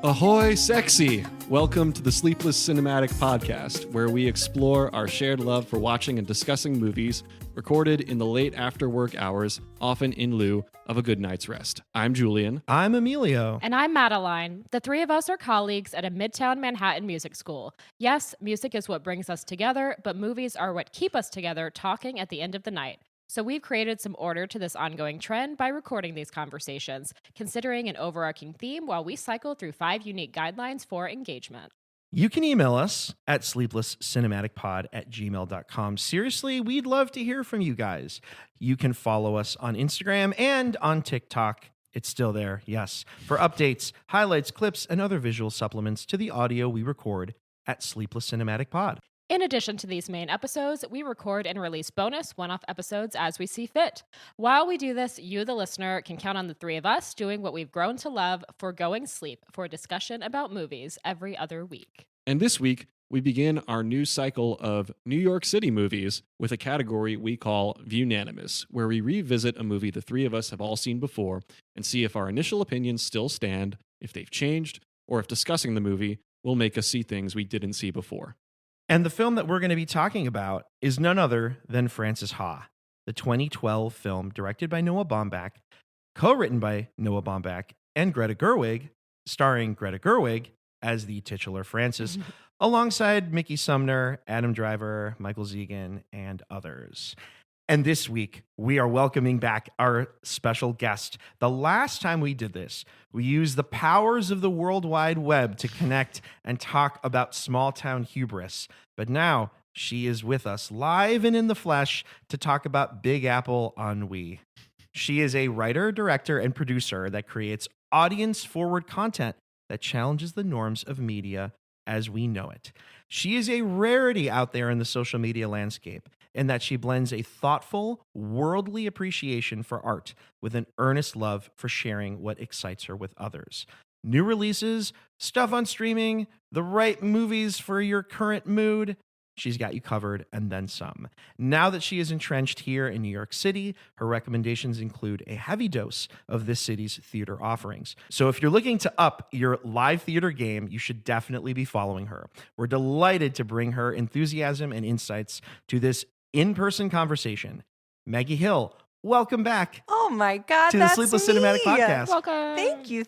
Ahoy, sexy! Welcome to the Sleepless Cinematic Podcast, where we explore our shared love for watching and discussing movies recorded in the late after work hours, often in lieu of a good night's rest. I'm Julian. I'm Emilio. And I'm Madeline. The three of us are colleagues at a Midtown Manhattan music school. Yes, music is what brings us together, but movies are what keep us together talking at the end of the night. So we've created some order to this ongoing trend by recording these conversations, considering an overarching theme while we cycle through 5 unique guidelines for engagement. You can email us at sleeplesscinematicpod@gmail.com. Seriously, we'd love to hear from you guys. You can follow us on Instagram and on TikTok. It's still there, yes, for updates, highlights, clips, and other visual supplements to the audio we record at Sleepless Cinematic Pod. In addition to these main episodes, we record and release bonus one-off episodes as we see fit. While we do this, you, the listener, can count on the three of us doing what we've grown to love, foregoing sleep, for a discussion about movies every other week. And this week, we begin our new cycle of New York City movies with a category we call View-nanimous, where we revisit a movie the three of us have all seen before and see if our initial opinions still stand, if they've changed, or if discussing the movie will make us see things we didn't see before. And the film that we're going to be talking about is none other than Frances Ha, the 2012 film directed by Noah Baumbach, co-written by Noah Baumbach and Greta Gerwig, starring Greta Gerwig as the titular Frances, alongside Mickey Sumner, Adam Driver, Michael Zegan, and others. And this week, we are welcoming back our special guest. The last time we did this, we used the powers of the World Wide Web to connect and talk about small-town hubris. But now, she is with us live and in the flesh to talk about Big Apple ennui. She is a writer, director, and producer that creates audience-forward content that challenges the norms of media as we know it. She is a rarity out there in the social media landscape, in that she blends a thoughtful, worldly appreciation for art with an earnest love for sharing what excites her with others. New releases, stuff on streaming, the right movies for your current mood. She's got you covered and then some. Now that she is entrenched here in New York City, her recommendations include a heavy dose of this city's theater offerings. So if you're looking to up your live theater game, you should definitely be following her. We're delighted to bring her enthusiasm and insights to this in-person conversation. Maggie Hill, welcome back. Oh my God, to the Sleepless Cinematic Podcast. Welcome. Thank you.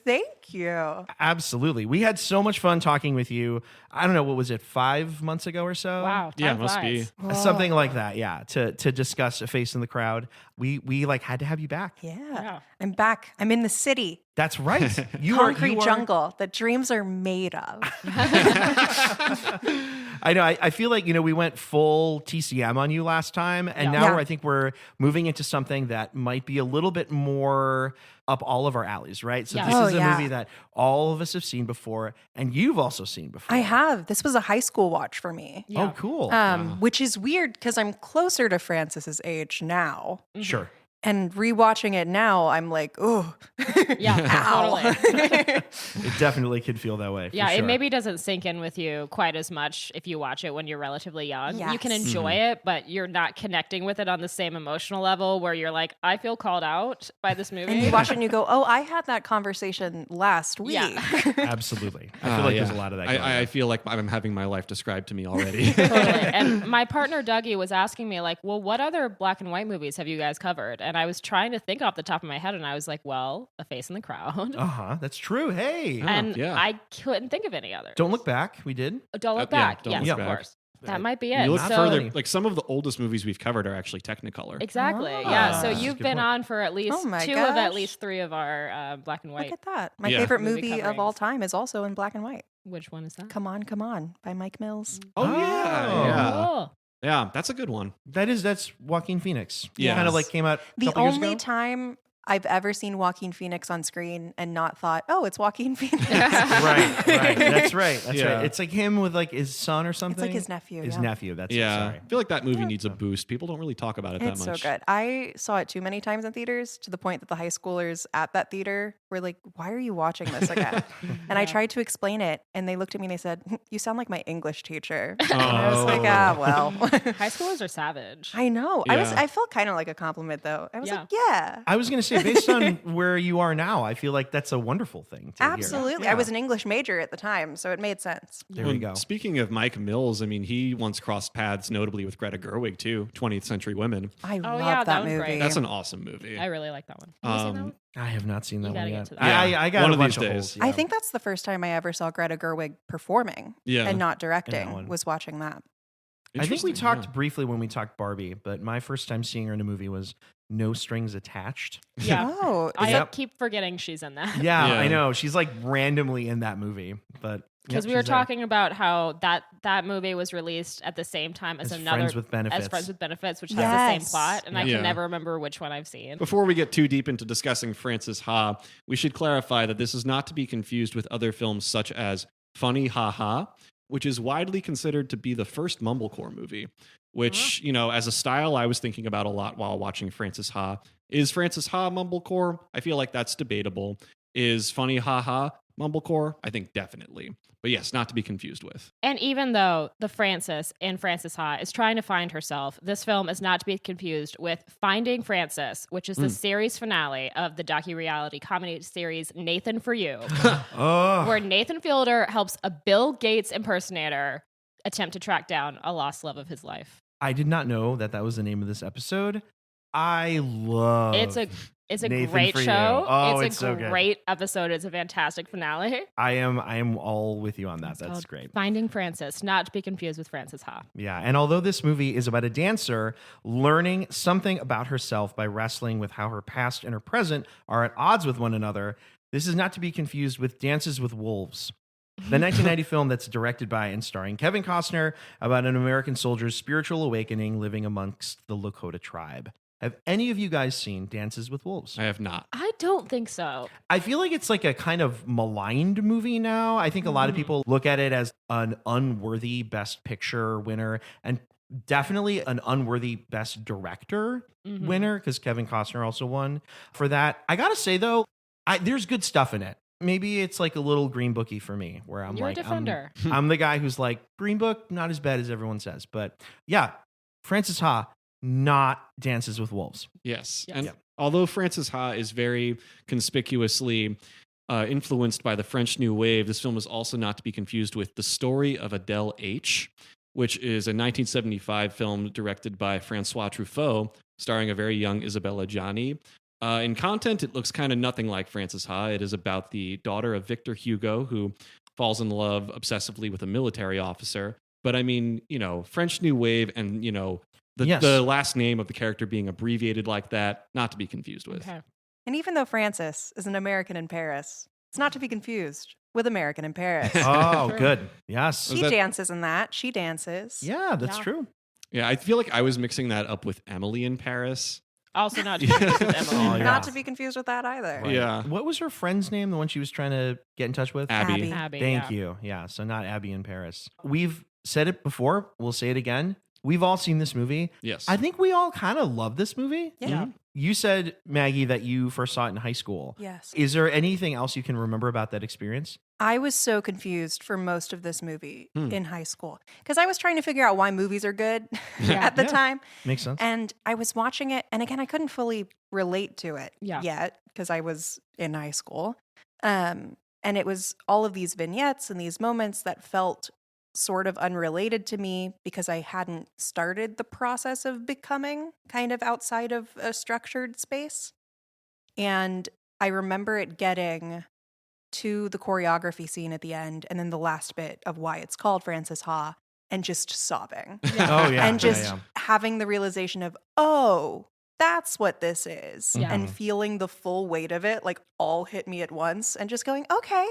Absolutely. We had so much fun talking with you. I don't know, what was it, 5 months ago or so? Wow. Yeah, time must flies. be. Something like that, yeah, to discuss A Face in the Crowd. We like had to have you back. Yeah. I'm back. I'm in the city. That's right. Concrete jungle that dreams are made of. I know. I feel like, we went full TCM on you last time, and Yeah. now I think we're moving into something that might be a little bit more up all of our alleys, right? So Yeah. this Oh, is a yeah. movie that all of us have seen before, and you've also seen before. I have. This was a high school watch for me. Yeah. Oh, cool. Which is weird because I'm closer to Frances's age now. Sure. And rewatching it now, I'm like, oh, Yeah, ow. totally. It definitely could feel that way. For Yeah, sure. it maybe doesn't sink in with you quite as much if you watch it when you're relatively young. You can Yes. enjoy it, but you're not connecting with it on the same emotional level where you're like, I feel called out by this movie. And you watch it and you go, oh, I had that conversation last week. Yeah. Absolutely. I feel like there's a lot of that going I on. feel like I'm having my life described to me already. Totally. And my partner Dougie was asking me like, well, what other black and white movies have you guys covered? And I was trying to think off the top of my head, and I was like, well, A Face in the Crowd. That's true. Hey. And yeah. I couldn't think of any others. Don't Look Back. We did. Don't Look Yeah, Back. Don't Yes, Look of Back. course. That might be it. You look So- further, like some of the oldest movies we've covered are actually Technicolor. Exactly. Ah. Yeah. So That's a you've good been point. on for at least Oh my 2 of at gosh. least 3 of our black and Look white. at that. My Yeah. favorite Movie movie of all coverings. time is also in black and white. Which one is that? Come On by Mike Mills. Oh, yeah. Cool. Yeah, that's a good one. That's Joaquin Phoenix. Yes. Kind of like came out a The couple years only ago. time I've ever seen Joaquin Phoenix on screen and not thought, oh, it's Joaquin Phoenix. right. That's right. That's Yeah. right. It's like him with like his son or something. It's like his nephew. His yeah. nephew. That's it. Yeah. Sorry. I feel like that movie needs a boost. People don't really talk about it It's that so much. good. I saw it too many times in theaters to the point that the high schoolers at that theater were like, why are you watching this again? And I tried to explain it, and they looked at me and they said, you sound like my English teacher. And I was like, well. High schoolers are savage. I know. Yeah. I felt kind of like a compliment, though. I was Yeah. like, yeah. I was going to say, say, based on where you are now, I feel like that's a wonderful thing to hear. Absolutely. Yeah. I was an English major at the time, so it made sense. There we go. Speaking of Mike Mills, I mean, he once crossed paths notably with Greta Gerwig too, 20th Century Women. I love yeah, that that was movie. great. That's an awesome movie. I really like that one. Have you seen that one? I have not seen that gotta one get yet. to that. I got One a of bunch these of days. holes. I think that's the first time I ever saw Greta Gerwig performing and not that directing, one. was watching that. I think we Interesting, talked yeah. briefly when we talked Barbie, but my first time seeing her in a movie was No Strings Attached. Yeah. Oh, I Yep. keep forgetting she's in that. Yeah, Yeah. I know. She's like randomly in that movie, but Because yep, we were she's there. talking about how that movie was released at the same time as another Friends with Benefits. as Friends with Benefits, which has the same Yes. plot, and I Yeah. can never remember which one I've seen. Before we get too deep into discussing Frances Ha, we should clarify that this is not to be confused with other films such as Funny Ha Ha, which is widely considered to be the first mumblecore movie, which, you know, as a style I was thinking about a lot while watching Frances Ha. Is Frances Ha mumblecore? I feel like that's debatable. Is Funny Ha Ha mumblecore? I think definitely. But yes, not to be confused with. And even though the Frances in Frances Ha is trying to find herself, this film is not to be confused with Finding Frances, which is the series finale of the docu-reality comedy series Nathan For You, Oh, where Nathan Fielder helps a Bill Gates impersonator attempt to track down a lost love of his life. I did not know that was the name of this episode. I love It's a Nathan great For You. show. Oh, it's it's a so good. great episode. It's a fantastic finale. I am all with you on that. It's That's called great. Finding Frances, not to be confused with Frances Ha. Yeah, and although this movie is about a dancer learning something about herself by wrestling with how her past and her present are at odds with one another, this is not to be confused with Dances with Wolves, the 1990 film that's directed by and starring Kevin Costner about an American soldier's spiritual awakening living amongst the Lakota tribe. Have any of you guys seen Dances with Wolves? I have not. I don't think so. I feel like it's like a kind of maligned movie now. I think a lot of people look at it as an unworthy Best Picture winner and definitely an unworthy Best Director winner because Kevin Costner also won for that. I gotta say though, there's good stuff in it. Maybe it's like a little Green Booky for me where I'm You're like, a defender. I'm the guy who's like, Green Book, not as bad as everyone says. But yeah, Frances Ha, not Dances with Wolves. Yes. Yes. And Yeah. although Frances Ha is very conspicuously influenced by the French New Wave, this film is also not to be confused with The Story of Adele H., which is a 1975 film directed by Francois Truffaut, starring a very young Isabella Gianni. In content, it looks kind of nothing like Frances Ha. It is about the daughter of Victor Hugo, who falls in love obsessively with a military officer. But I mean, you know, French New Wave and, you know, Yes. the last name of the character being abbreviated like that, not to be confused with. Okay. And even though Frances is an American in Paris, it's not to be confused with American in Paris. Oh, Sure. good. Yes. Was He that- dances in that. She dances. Yeah, that's Yeah. true. Yeah, I feel like I was mixing that up with Emily in Paris. Also not to be confused with Emily. Oh, yeah. Not to be confused with that either. Right. Yeah. What was her friend's name? The one she was trying to get in touch with? Abby. Abby, Thank yeah. you. Yeah. So not Abby in Paris. We've said it before. We'll say it again. We've all seen this movie. Yes. I think we all kind of love this movie. Yeah. You said, Maggie, that you first saw it in high school. Yes. Is there anything else you can remember about that experience? I was so confused for most of this movie Hmm. in high school because I was trying to figure out why movies are good Yeah. at the Yeah. time. Makes sense. And I was watching it, and again, I couldn't fully relate to it Yeah. yet because I was in high school. And it was all of these vignettes and these moments that felt sort of unrelated to me because I hadn't started the process of becoming kind of outside of a structured space. And I remember it getting to the choreography scene at the end and then the last bit of why it's called Frances Ha and just sobbing. Oh, yeah. And just yeah. having the realization of, oh, that's what this is. Yeah. And feeling the full weight of it, like all hit me at once and just going, okay,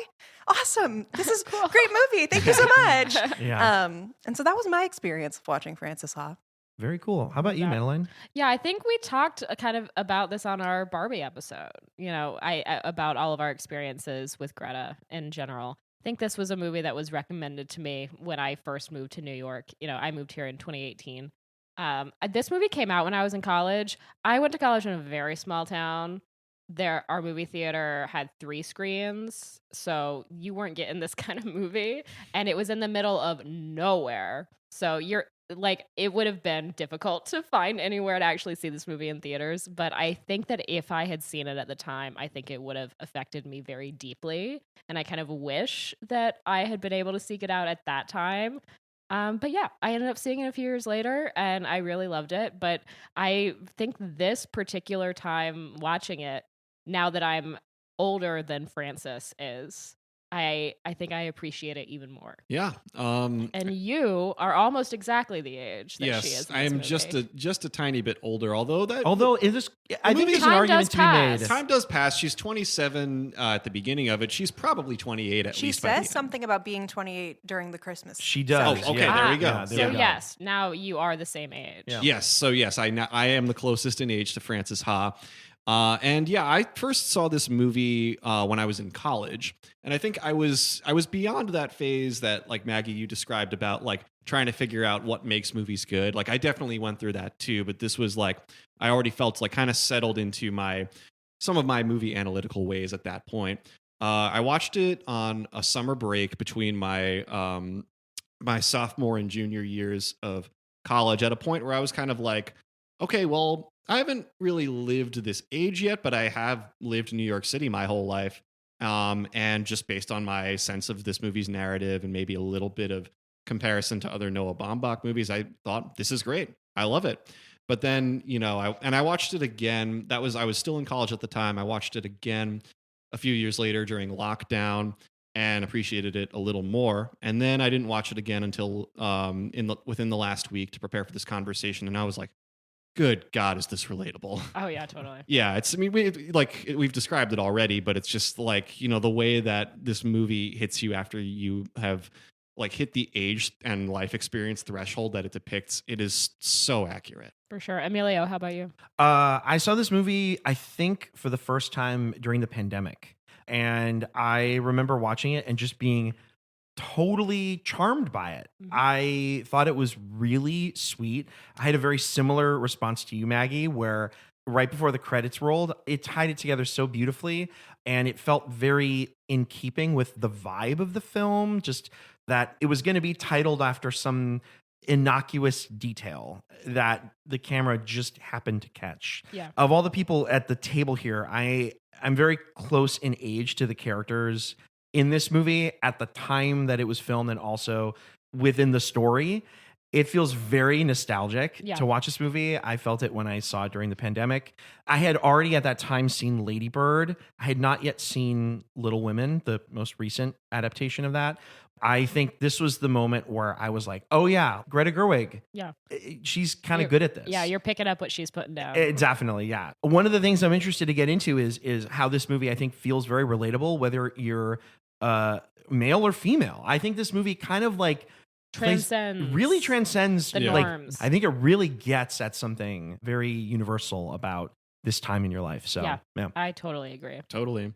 awesome. This is Cool. a great movie. Thank you so much. Yeah. And so that was my experience of watching Frances Ha. Very cool. How about you, Yeah. Madeline? Yeah, I think we talked kind of about this on our Barbie episode. You know, about all of our experiences with Greta in general. I think this was a movie that was recommended to me when I first moved to New York. You know, I moved here in 2018. This movie came out when I was in college. I went to college in a very small town. Our movie theater had 3 screens, so you weren't getting this kind of movie, and it was in the middle of nowhere. So like it would have been difficult to find anywhere to actually see this movie in theaters. But I think that if I had seen it at the time, I think it would have affected me very deeply. And I kind of wish that I had been able to seek it out at that time. But yeah, I ended up seeing it a few years later and I really loved it. But I think this particular time watching it, now that I'm older than Frances is, I think I appreciate it even more. Yeah. And you are almost exactly the age that she is. I am just a tiny bit older. Although it is, I think there's an Time argument does to be made. pass. time does pass. She's 27 at the beginning of it. She's probably 28 at She least. by the says end. something about being 28 during the Christmas. She does. Oh, okay, yeah. there we go. Yeah, there So we go. yes, now you are the same age. Yeah. Yes. So yes, I am the closest in age to Frances Ha. And yeah, I first saw this movie when I was in college, and I think I was beyond that phase that, like, Maggie, you described about, like, trying to figure out what makes movies good. Like, I definitely went through that too, but this was like I already felt like kind of settled into some of my movie analytical ways at that point. I watched it on a summer break between my my sophomore and junior years of college, at a point where I was kind of like, okay, well, I haven't really lived this age yet, but I have lived in New York City my whole life. And just based on my sense of this movie's narrative and maybe a little bit of comparison to other Noah Baumbach movies, I thought, this is great. I love it. But then, I watched it again. I was still in college at the time. I watched it again a few years later during lockdown and appreciated it a little more. And then I didn't watch it again until within the last week to prepare for this conversation. And I was like, good God, is this relatable? Oh yeah, totally. Yeah, we've described it already, but it's just like, the way that this movie hits you after you have like hit the age and life experience threshold that it depicts. It is so accurate. For sure. Emilio, how about you? I saw this movie, I think, for the first time during the pandemic. And I remember watching it and just being totally charmed by it. Mhm. I thought it was really sweet. I had a very similar response to you, Maggie, where right before the credits rolled, it tied it together so beautifully. And it felt very in keeping with the vibe of the film, just that it was going to be titled after some innocuous detail that the camera just happened to catch. Yeah. Of all the people at the table here, I'm very close in age to the characters in this movie at the time that it was filmed and also within the story. It feels very nostalgic to watch this movie. I felt it when I saw it during the pandemic. I had already at that time seen Lady Bird. I had not yet seen Little Women, the most recent adaptation of that. I think this was the moment where I was like, oh yeah, Greta Gerwig. Yeah. She's kind of good at this. Yeah, you're picking up what she's putting down. Definitely, yeah. One of the things I'm interested to get into is how this movie, I think, feels very relatable, whether you're male or female. I think this movie kind of like really transcends the like norms. I think it really gets at something very universal about this time in your life. So yeah. I totally agree. Totally.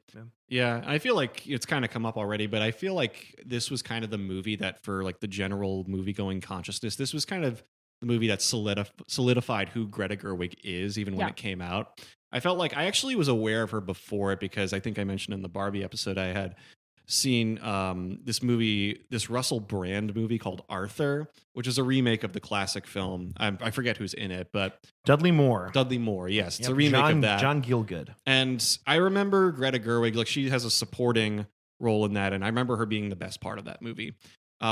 Yeah. I feel like it's kind of come up already, but I feel like this was kind of the movie that, for like the general movie going consciousness, this was kind of the movie that solidified who Greta Gerwig is, even when it came out. I felt like I actually was aware of her before it, because I think I mentioned in the Barbie episode I had seen this Russell Brand movie called Arthur, which is a remake of the classic film. I forget who's in it, but Dudley Moore. Yes, it's a remake of that. John Gielgud. And I remember Greta Gerwig, like, she has a supporting role in that, and I remember her being the best part of that movie.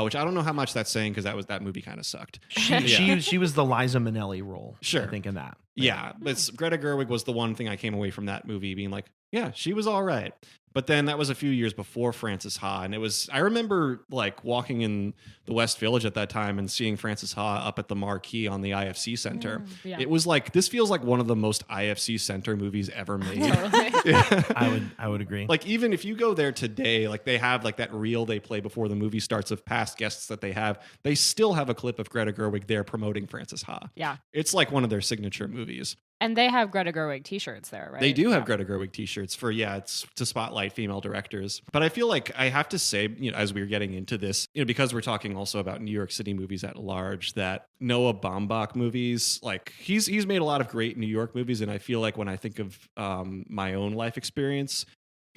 Which I don't know how much that's saying, because that movie kind of sucked. She was the Liza Minnelli role, sure, I think, in that. Yeah, but Greta Gerwig was the one thing I came away from that movie being like, yeah, she was all right. But then that was a few years before Frances Ha, and I remember like walking in the West Village at that time and seeing Frances Ha up at the marquee on the IFC Center. Yeah. It was like, this feels like one of the most IFC Center movies ever made. I would agree. Like, even if you go there today, like, they have like that reel they play before the movie starts of past guests that they have. They still have a clip of Greta Gerwig there promoting Frances Ha. Yeah. It's like one of their signature movies. And they have Greta Gerwig t-shirts there, right? They do have Greta Gerwig t-shirts it's to spotlight female directors. But I feel like I have to say, as we were getting into this, because we're talking also about New York City movies at large, that Noah Baumbach movies, like, he's made a lot of great New York movies. And I feel like when I think of my own life experience,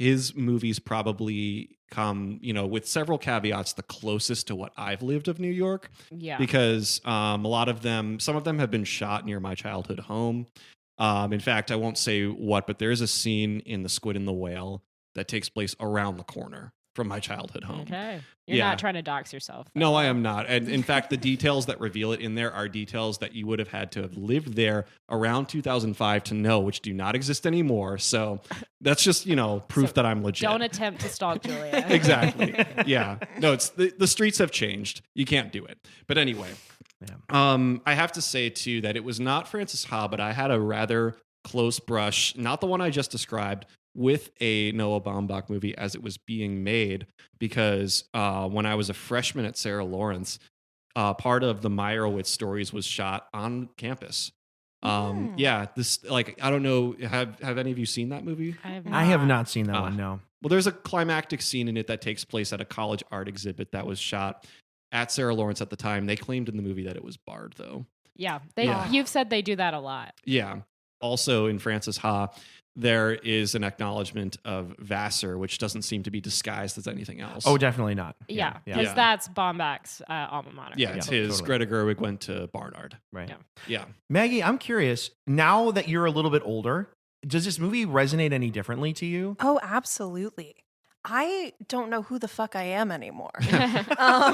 his movies probably come, with several caveats, the closest to what I've lived of New York. Yeah. Because some of them have been shot near my childhood home. In fact, I won't say what, but there is a scene in The Squid and the Whale that takes place around the corner from my childhood home. Okay. You're Yeah. not trying to dox yourself. No, I am not. And in fact, the details that reveal it in there are details that you would have had to have lived there around 2005 to know, which do not exist anymore. So that's just, proof So that I'm legit. Don't attempt to stalk Julia. Exactly. Yeah. No, it's the streets have changed. You can't do it. But anyway, I have to say too that it was not Frances Ha, but I had a rather close brush, not the one I just described, with a Noah Baumbach movie as it was being made, because when I was a freshman at Sarah Lawrence, part of the Meyerowitz stories was shot on campus. Yeah, this I don't know. Have any of you seen that movie? I have not seen that one. No. Well, there's a climactic scene in it that takes place at a college art exhibit that was shot at Sarah Lawrence at the time. They claimed in the movie that it was barred, though. Yeah. Yeah. You've said they do that a lot. Yeah. Also in Frances Ha, there is an acknowledgement of Vassar, which doesn't seem to be disguised as anything else. Oh, definitely not. Yeah. Because that's Baumbach's alma mater. Yeah, it's his. Totally. Greta Gerwig went to Barnard. Right. Yeah. Yeah. Maggie, I'm curious, now that you're a little bit older, does this movie resonate any differently to you? Oh, absolutely. I don't know who the fuck I am anymore. Join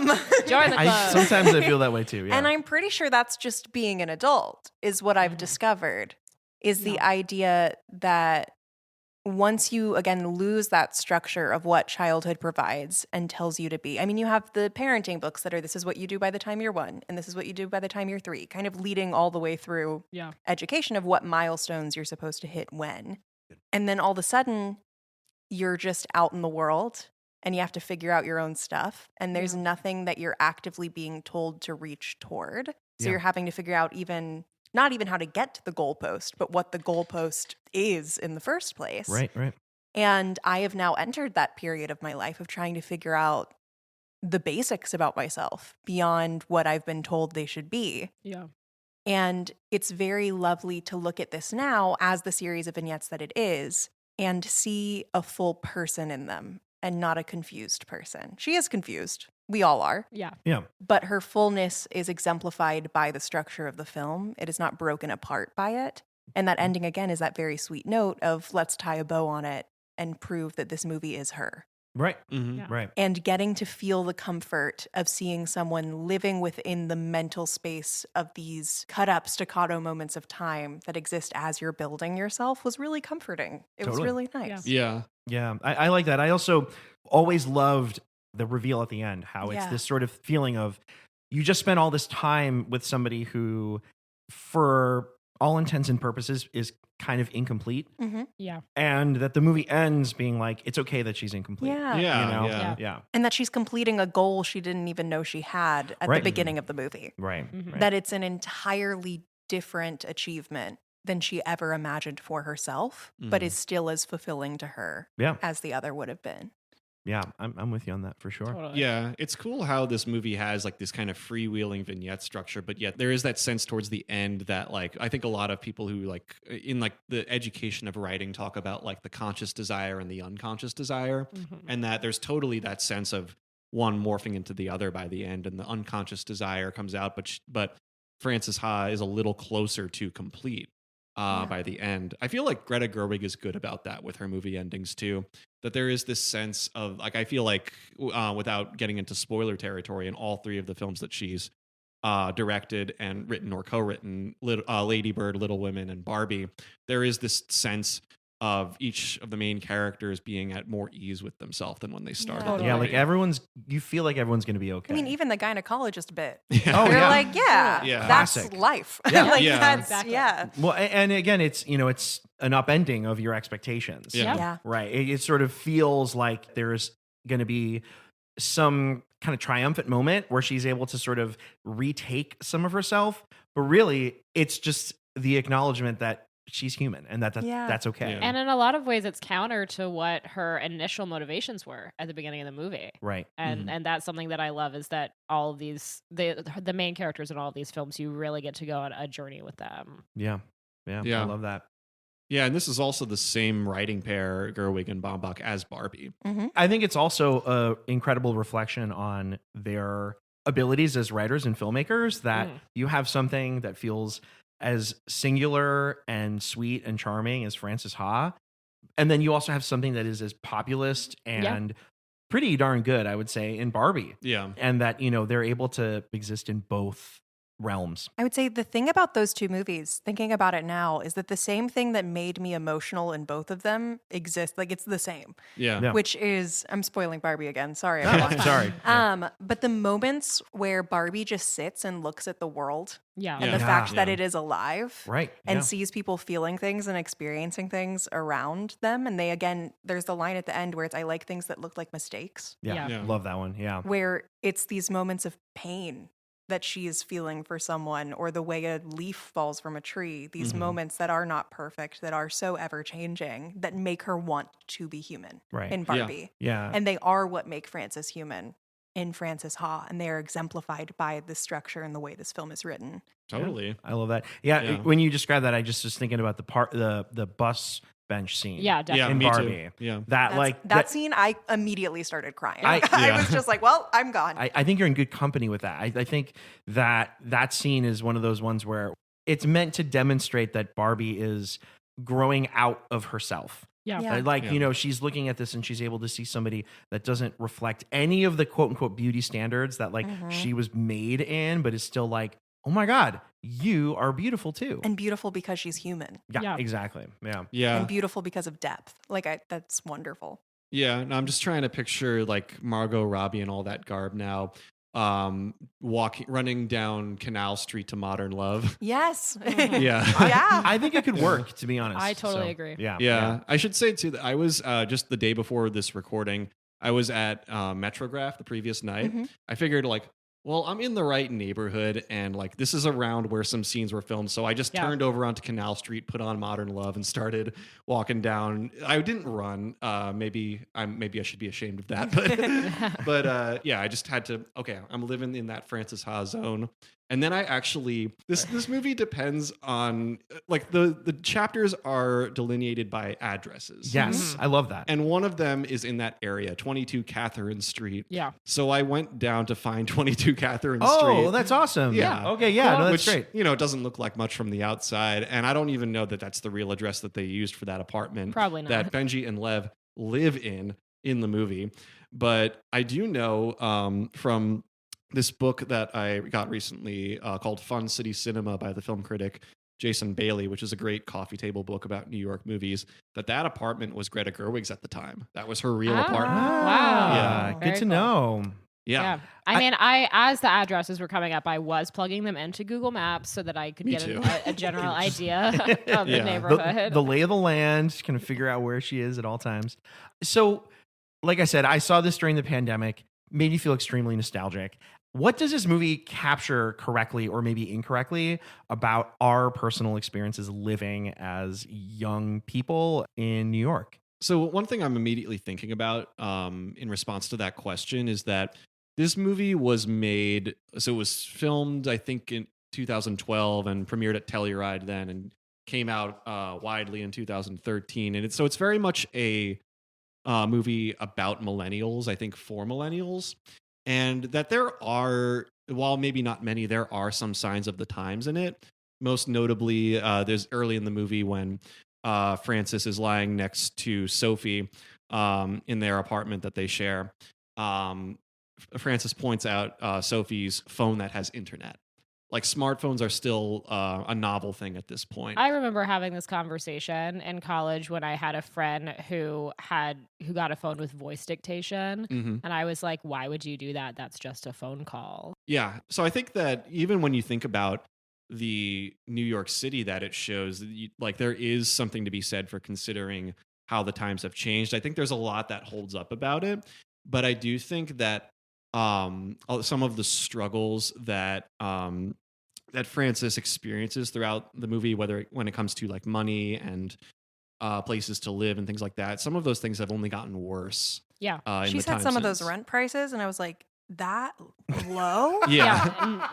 the club. Sometimes I feel that way too. Yeah. And I'm pretty sure that's just being an adult, is what I've discovered, is the idea that once you, again, lose that structure of what childhood provides and tells you to be. I mean, you have the parenting books that are, this is what you do by the time you're 1, and this is what you do by the time you're 3, kind of leading all the way through education of what milestones you're supposed to hit when. And then all of a sudden, you're just out in the world and you have to figure out your own stuff. And there's nothing that you're actively being told to reach toward. So you're having to figure out not even how to get to the goalpost, but what the goalpost is in the first place. Right. And I have now entered that period of my life of trying to figure out the basics about myself beyond what I've been told they should be. Yeah. And it's very lovely to look at this now as the series of vignettes that it is and see a full person in them and not a confused person. She is confused. We all are. Yeah. But her fullness is exemplified by the structure of the film. It is not broken apart by it. And that ending, again, is that very sweet note of let's tie a bow on it and prove that this movie is her. Right. Mm-hmm. Yeah. Right. And getting to feel the comfort of seeing someone living within the mental space of these cut up staccato moments of time that exist as you're building yourself was really comforting. It was Totally. really nice. Yeah. Yeah. I like that. I also always loved the reveal at the end, how it's this sort of feeling of you just spent all this time with somebody who, for all intents and purposes, is kind of incomplete. Mm-hmm. Yeah. And that the movie ends being like, it's okay that she's incomplete. Yeah. Yeah. You know? Yeah. Yeah. And that she's completing a goal she didn't even know she had at Right. the beginning of the movie. Right. Mhm. Right. That it's an entirely different achievement than she ever imagined for herself, but Mhm. is still as fulfilling to her Yeah. as the other would have been. Yeah. I'm with you on that for sure. Totally. Yeah, it's cool how this movie has like this kind of freewheeling vignette structure, but yet there is that sense towards the end that like I think a lot of people who like in like the education of writing talk about like the conscious desire and the unconscious desire, Mhm. and that there's totally that sense of one morphing into the other by the end, and the unconscious desire comes out, but Frances Ha is a little closer to complete by the end. I feel like Greta Gerwig is good about that with her movie endings too. That there is this sense of like I feel like without getting into spoiler territory, in all 3 of the films that she's directed and written or co-written, Lady Bird, Little Women, and Barbie, there is this sense of each of the main characters being at more ease with themselves than when they started. Yeah. the Yeah. movie. Like you feel like everyone's going to be okay. I mean, even the gynecologist bit. Yeah. Oh, You're yeah. like, yeah, Yeah. that's Classic. life. Yeah. Like, Yeah. that's, Exactly. yeah. Well, and again, it's an upending of your expectations. Yeah. Yeah. Right. It sort of feels like there's going to be some kind of triumphant moment where she's able to sort of retake some of herself, but really it's just the acknowledgement that she's human and that's okay. Yeah. And in a lot of ways, it's counter to what her initial motivations were at the beginning of the movie. Right. And that's something that I love is that all of these the main characters in all of these films, you really get to go on a journey with them. Yeah. Yeah. Yeah. I love that. Yeah, and this is also the same writing pair, Gerwig and Baumbach, as Barbie. I think it's also an incredible reflection on their abilities as writers and filmmakers that you have something that feels as singular and sweet and charming as Frances Ha. And then you also have something that is as populist and pretty darn good, I would say, in Barbie. Yeah. And that, they're able to exist in both realms. I would say the thing about those two movies, thinking about it now, is that the same thing that made me emotional in both of them exists. Like, it's the same. Yeah. Which is, I'm spoiling Barbie again. Sorry, No, everyone. sorry. But the moments where Barbie just sits and looks at the world Yeah. and the fact that it is alive, Right. and sees people feeling things and experiencing things around them. And there's the line at the end where it's, I like things that look like mistakes, Yeah. Love that one. Yeah. where it's these moments of pain that she is feeling for someone, or the way a leaf falls from a tree, these moments that are not perfect, that are so ever changing, that make her want to be human in Barbie. Yeah. And they are what make Frances human in Frances Ha, and they are exemplified by the structure and the way this film is written. Totally. I love that. Yeah. When you describe that, I just was thinking about the bus bench scene. Yeah, definitely. In me Barbie. too. Yeah. That scene, I immediately started crying. I Yeah. was just like, well, I'm gone. I think you're in good company with that. I think that scene is one of those ones where it's meant to demonstrate that Barbie is growing out of herself. Yeah. She's looking at this and she's able to see somebody that doesn't reflect any of the quote unquote beauty standards that she was made in, but is still like, oh my God, you are beautiful too. And beautiful because she's human. Yeah, exactly. Yeah. Yeah. And beautiful because of depth. That's wonderful. Yeah. And I'm just trying to picture like Margot Robbie and all that garb now, running down Canal Street to Modern Love. Yes. Yeah. Yeah. I think it could work, to be honest. I totally agree. Yeah. Yeah. I should say too that I was just the day before this recording, I was at Metrograph the previous night. I figured like, well, I'm in the right neighborhood, and like this is around where some scenes were filmed. So I just turned over onto Canal Street, put on Modern Love, and started walking down. I didn't run. Maybe I should be ashamed of that, but I just had to. Okay, I'm living in that Frances Ha zone. And then I actually this movie depends on like the chapters are delineated by addresses. Yes, I love that. And one of them is in that area, 22 Catherine Street. Yeah. So I went down to find 22 Catherine Street. Oh, that's awesome. Yeah. Okay, yeah, Well, no, that's which, great. it doesn't look like much from the outside. And I don't even know that that's the real address that they used for that apartment. Probably not. That Benji and Lev live in the movie. But I do know from this book that I got recently called Fun City Cinema by the film critic Jason Bailey, which is a great coffee table book about New York movies, that apartment was Greta Gerwig's at the time. That was her real apartment. Wow. Yeah. Good Very to cool. know. Yeah. I mean, as the addresses were coming up, I was plugging them into Google Maps so that I could get a general idea of the neighborhood. The lay of the land, kind of figure out where she is at all times. So, like I said, I saw this during the pandemic, made me feel extremely nostalgic. What does this movie capture correctly or maybe incorrectly about our personal experiences living as young people in New York? So one thing I'm immediately thinking about in response to that question is that this movie was made, so it was filmed, I think, in 2012 and premiered at Telluride then and came out widely in 2013. And it's very much a movie about millennials, I think for millennials. And that there are, while maybe not many, there are some signs of the times in it. Most notably, there's early in the movie when Frances is lying next to Sophie in their apartment that they share. Frances points out Sophie's phone that has internet. Like smartphones are still a novel thing at this point. I remember having this conversation in college when I had a friend who got a phone with voice dictation. Mm-hmm. And I was like, why would you do that? That's just a phone call. Yeah. So I think that even when you think about the New York City that it shows, like there is something to be said for considering how the times have changed. I think there's a lot that holds up about it. But I do think that some of the struggles that that Frances experiences throughout the movie, when it comes to like money and places to live and things like that, some of those things have only gotten worse. Yeah. in She's the had time some of those since. rent prices, and I was like, that low? Yeah.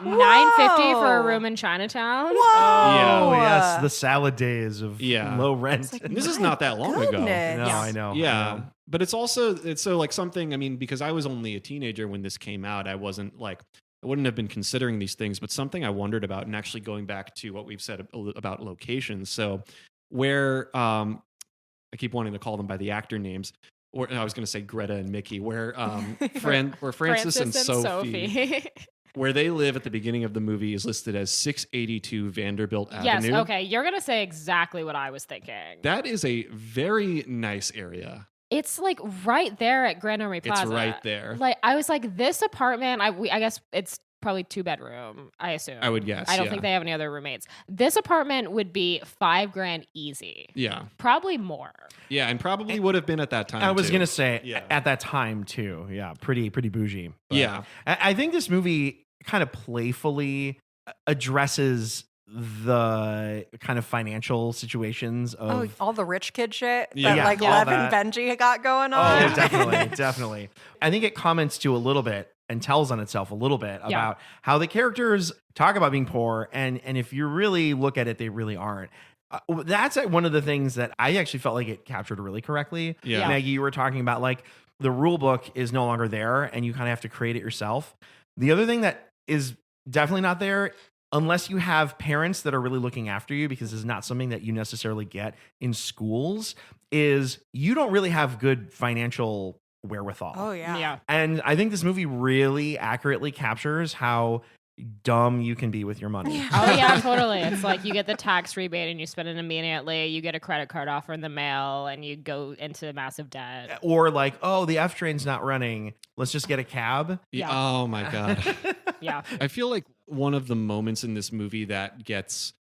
$9.50 for a room in Chinatown. Whoa. Oh, yes. The salad days of Yeah. low rent. Like, And this is my not that long ago. goodness. No, Yeah. I know. Yeah. But it's so like something, I mean, because I was only a teenager when this came out, I wouldn't have been considering these things, but something I wondered about, and actually going back to what we've said about locations. So where, I keep wanting to call them by the actor names, or I was going to say Greta and Mickey, where Francis and Sophie, where they live at the beginning of the movie is listed as 682 Vanderbilt Yes, Avenue. okay. You're going to say exactly what I was thinking. That is a very nice area. It's like right there at Grand Army Plaza. It's right there. Like I was like, this apartment, I guess it's probably 2-bedroom, I assume. I would guess. I don't think they have any other roommates. This apartment would be $5,000 easy. Yeah. Probably more. Yeah, and probably would have been at that time. I was too. going to say Yeah. at that time too. Yeah. Pretty bougie. But Yeah. I think this movie kind of playfully addresses the kind of financial situations of all the rich kid shit Yeah. that like all Lev that. and Benji got going Oh, on. definitely. I think it comments to a little bit and tells on itself a little bit about how the characters talk about being poor, and if you really look at it, they really aren't. That's one of the things that I actually felt like it captured really correctly. Yeah. Maggie, you were talking about like the rule book is no longer there, and you kind of have to create it yourself. The other thing that is definitely not there, unless you have parents that are really looking after you, because it's not something that you necessarily get in schools, is you don't really have good financial wherewithal. Oh yeah. Yeah. And I think this movie really accurately captures how dumb you can be with your money. Oh yeah, totally. It's like you get the tax rebate and you spend it immediately. You get a credit card offer in the mail and you go into massive debt. Or like, oh, the F train's not running. Let's just get a cab. Yeah. Oh my God. Yeah. I feel like one of the moments in this movie that gets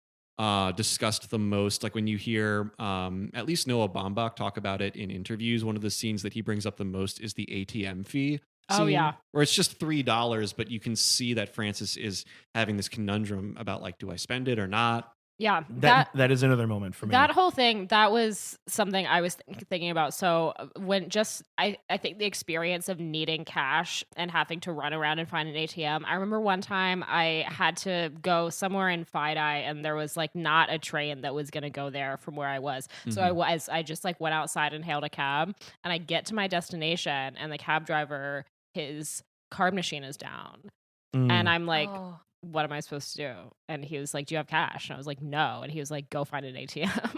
discussed the most, like when you hear at least Noah Baumbach talk about it in interviews, one of the scenes that he brings up the most is the ATM fee. Oh, Scene, yeah. where it's just $3, but you can see that Francis is having this conundrum about like, do I spend it or not? Yeah. That is another moment for me. That whole thing, that was something I was thinking about. So when I think the experience of needing cash and having to run around and find an ATM. I remember one time I had to go somewhere in Fidei and there was like not a train that was going to go there from where I was. So I just like went outside and hailed a cab, and I get to my destination and the cab driver, his card machine is down. And I'm like, Oh. what am I supposed to do? And he was like, do you have cash? And I was like, no. And he was like, go find an ATM.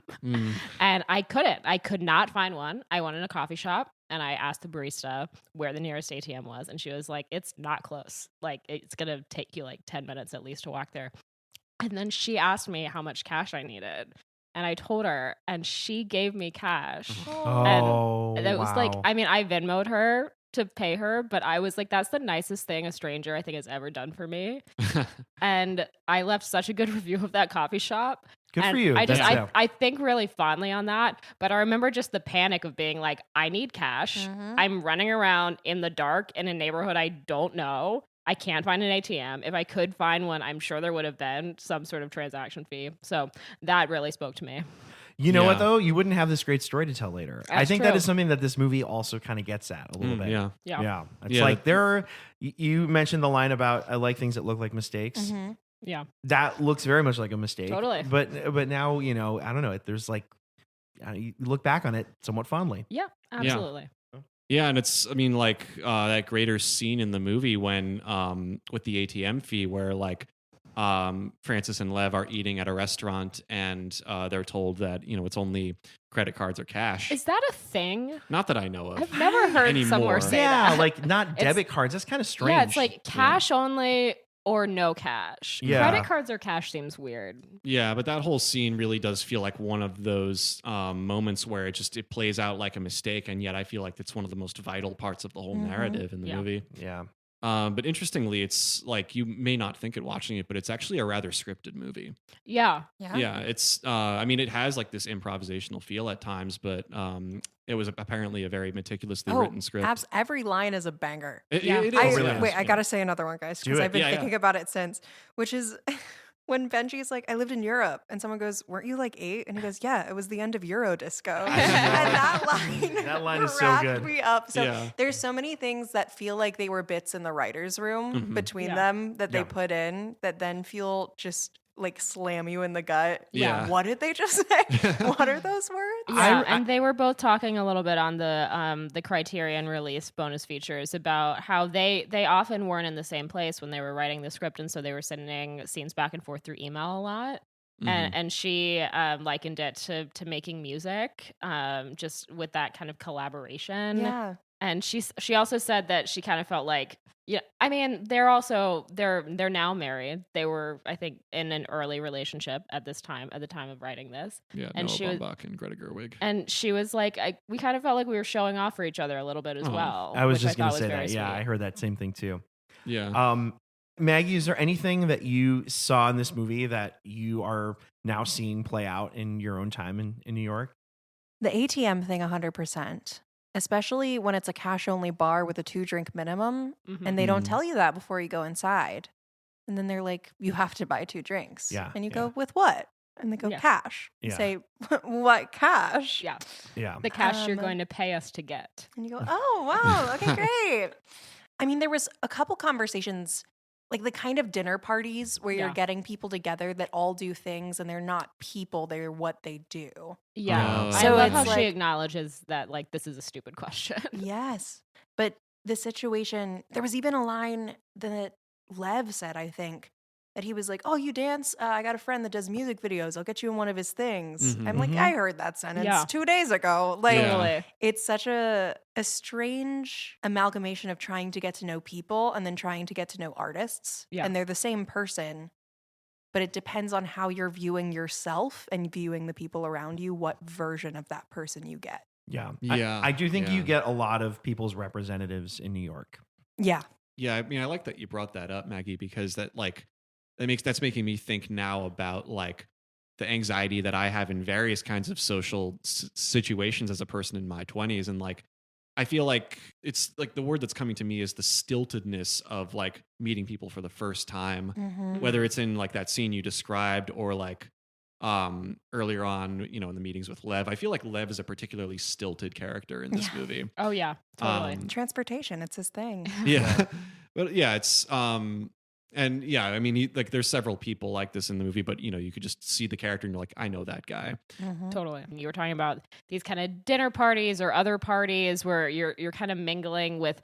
And I could not find one. I went in a coffee shop and I asked the barista where the nearest ATM was. And she was like, it's not close. Like, it's going to take you like 10 minutes at least to walk there. And then she asked me how much cash I needed. And I told her, and she gave me cash. Oh, And that was like, wow. I mean, I Venmo'd her to pay her, but I was like, that's the nicest thing a stranger I think has ever done for me. And I left such a good review of that coffee shop. Good And for you. I think really fondly on that, but I remember just the panic of being like, I need cash. I'm running around in the dark in a neighborhood I don't know. I can't find an ATM. If I could find one, I'm sure there would have been some sort of transaction fee. So that really spoke to me. You know what Yeah. though? You wouldn't have this great story to tell later. I That's think that true. is something that this movie also kind of gets at a little bit. Yeah. Yeah. It's Yeah, like there are, you mentioned the line about I like things that look like mistakes. Yeah. That looks very much like a mistake. Totally. But now, you know, I don't know. There's like, you look back on it somewhat fondly. Yeah, absolutely. Yeah, and it's, I mean, like that greater scene in the movie when with the ATM fee where like Francis and Lev are eating at a restaurant and they're told that, you know, it's only credit cards or cash. Is that a thing? Not that I know of. I've never heard Anymore. somewhere say Yeah, that. like not debit cards. That's kind of strange. Yeah, it's like cash only or no cash. Yeah. Credit cards or cash seems weird. Yeah, but that whole scene really does feel like one of those moments where it plays out like a mistake, and yet I feel like it's one of the most vital parts of the whole narrative in the Yeah. movie. Yeah. But interestingly, it's like you may not think it watching it, but it's actually a rather scripted movie. Yeah. Yeah, it's. I mean, it has like this improvisational feel at times, but it was apparently a very meticulously written script. Every line is a banger. It Yeah. is. really is. Wait, I got to say another one, guys, Do because it. I've been Yeah, thinking about it since, which is when Benji's like, I lived in Europe, and someone goes, weren't you like 8? And he goes, yeah, it was the end of Euro disco. And that line is so cracked good. me up. So Yeah. there's so many things that feel like they were bits in the writer's room between them that they put in that then feel just like slam you in the gut. Yeah. What did they just say? What are those words? Yeah, and they were both talking a little bit on the Criterion release bonus features about how they often weren't in the same place when they were writing the script, and so they were sending scenes back and forth through email a lot. And she likened it to making music, just with that kind of collaboration. Yeah. And she also said that she kind of felt like, yeah, I mean, they're now married. They were, I think, in an early relationship at the time of writing this. Yeah, and Noah Baumbach and Greta Gerwig. And she was like, we kind of felt like we were showing off for each other a little bit as well. I was which just going to say thought was that. very Yeah, sweet. I heard that same thing too. Yeah. Maggie, is there anything that you saw in this movie that you are now seeing play out in your own time in New York? The ATM thing, 100%. Especially when it's a cash-only bar with a 2-drink minimum, and they don't tell you that before you go inside. And then they're like, you have to buy 2 drinks. Yeah, And you yeah. go, with what? And they go, Yeah. cash. You Yeah. say, what cash? Yeah, Yeah. the cash you're going to pay us to get. And you go, oh, wow, okay, great. I mean, there was a couple conversations, like the kind of dinner parties where you're Yeah. getting people together that all do things and they're not people, they're what they do. Yeah, Oh. I So love it's how she like- acknowledges that like this is a stupid question. Yes. But the situation, there was even a line that Lev said, I think, that he was like, oh, you dance? I got a friend that does music videos. I'll get you in one of his things. Mhm. I'm like, Mhm. I heard that sentence Yeah. 2 days ago. Like, Yeah. Totally. it's such a strange amalgamation of trying to get to know people and then trying to get to know artists. Yeah. And they're the same person, but it depends on how you're viewing yourself and viewing the people around you, what version of that person you get. Yeah. Yeah, I do think yeah. you get a lot of people's representatives in New York. Yeah. Yeah, I mean, I like that you brought that up, Maggie, because that's making me think now about like the anxiety that I have in various kinds of social situations as a person in my 20s, and like I feel like it's like the word that's coming to me is the stiltedness of like meeting people for the first time, Mm-hmm. whether it's in like that scene you described or like earlier on, you know, in the meetings with Lev. I feel like Lev is a particularly stilted character in this Yeah. movie. Oh yeah, totally. Transportation, it's his thing. Yeah. But yeah, it's and yeah, I mean, there's several people like this in the movie, but you know, you could just see the character and you're like, I know that guy. Mhm. Totally. You were talking about these kind of dinner parties or other parties where you're kind of mingling with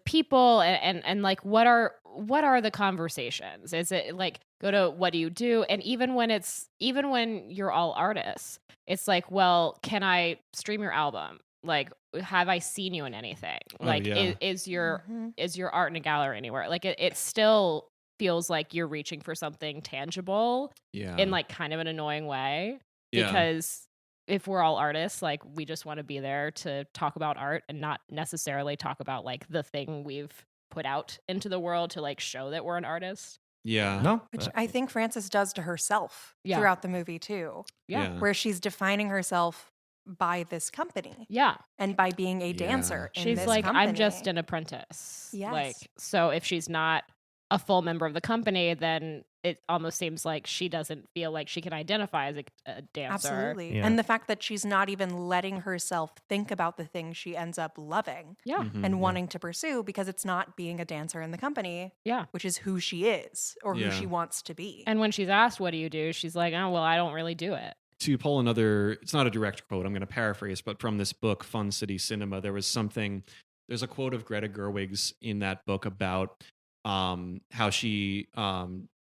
people and like what are the conversations? Is it like go to what do you do? And even when you're all artists, it's like, well, can I stream your album? Like, have I seen you in anything? Oh, Like, yeah. is your Mhm. is your art in a gallery anywhere? Like, it still feels like you're reaching for something tangible Yeah. in like kind of an annoying way. Yeah. Because if we're all artists, like we just want to be there to talk about art and not necessarily talk about like the thing we've put out into the world to like show that we're an artist. Yeah. No? Which I think Frances does to herself Yeah. throughout the movie too, Yeah. where she's defining herself by this company Yeah. and by being a Yeah. dancer. In She's this like, I'm just company. an apprentice. Yes. Like, so if she's not a full member of the company, then it almost seems like she doesn't feel like she can identify as a dancer. Absolutely. Yeah. And the fact that she's not even letting herself think about the thing she ends up loving Yeah. Mhm. and wanting to pursue because it's not being a dancer in the company, Yeah. which is who she is or Yeah. who she wants to be. And when she's asked, what do you do? She's like, oh, well, I don't really do it. To pull another, it's not a direct quote, I'm going to paraphrase, but from this book, Fun City Cinema, there's a quote of Greta Gerwig's in that book about how she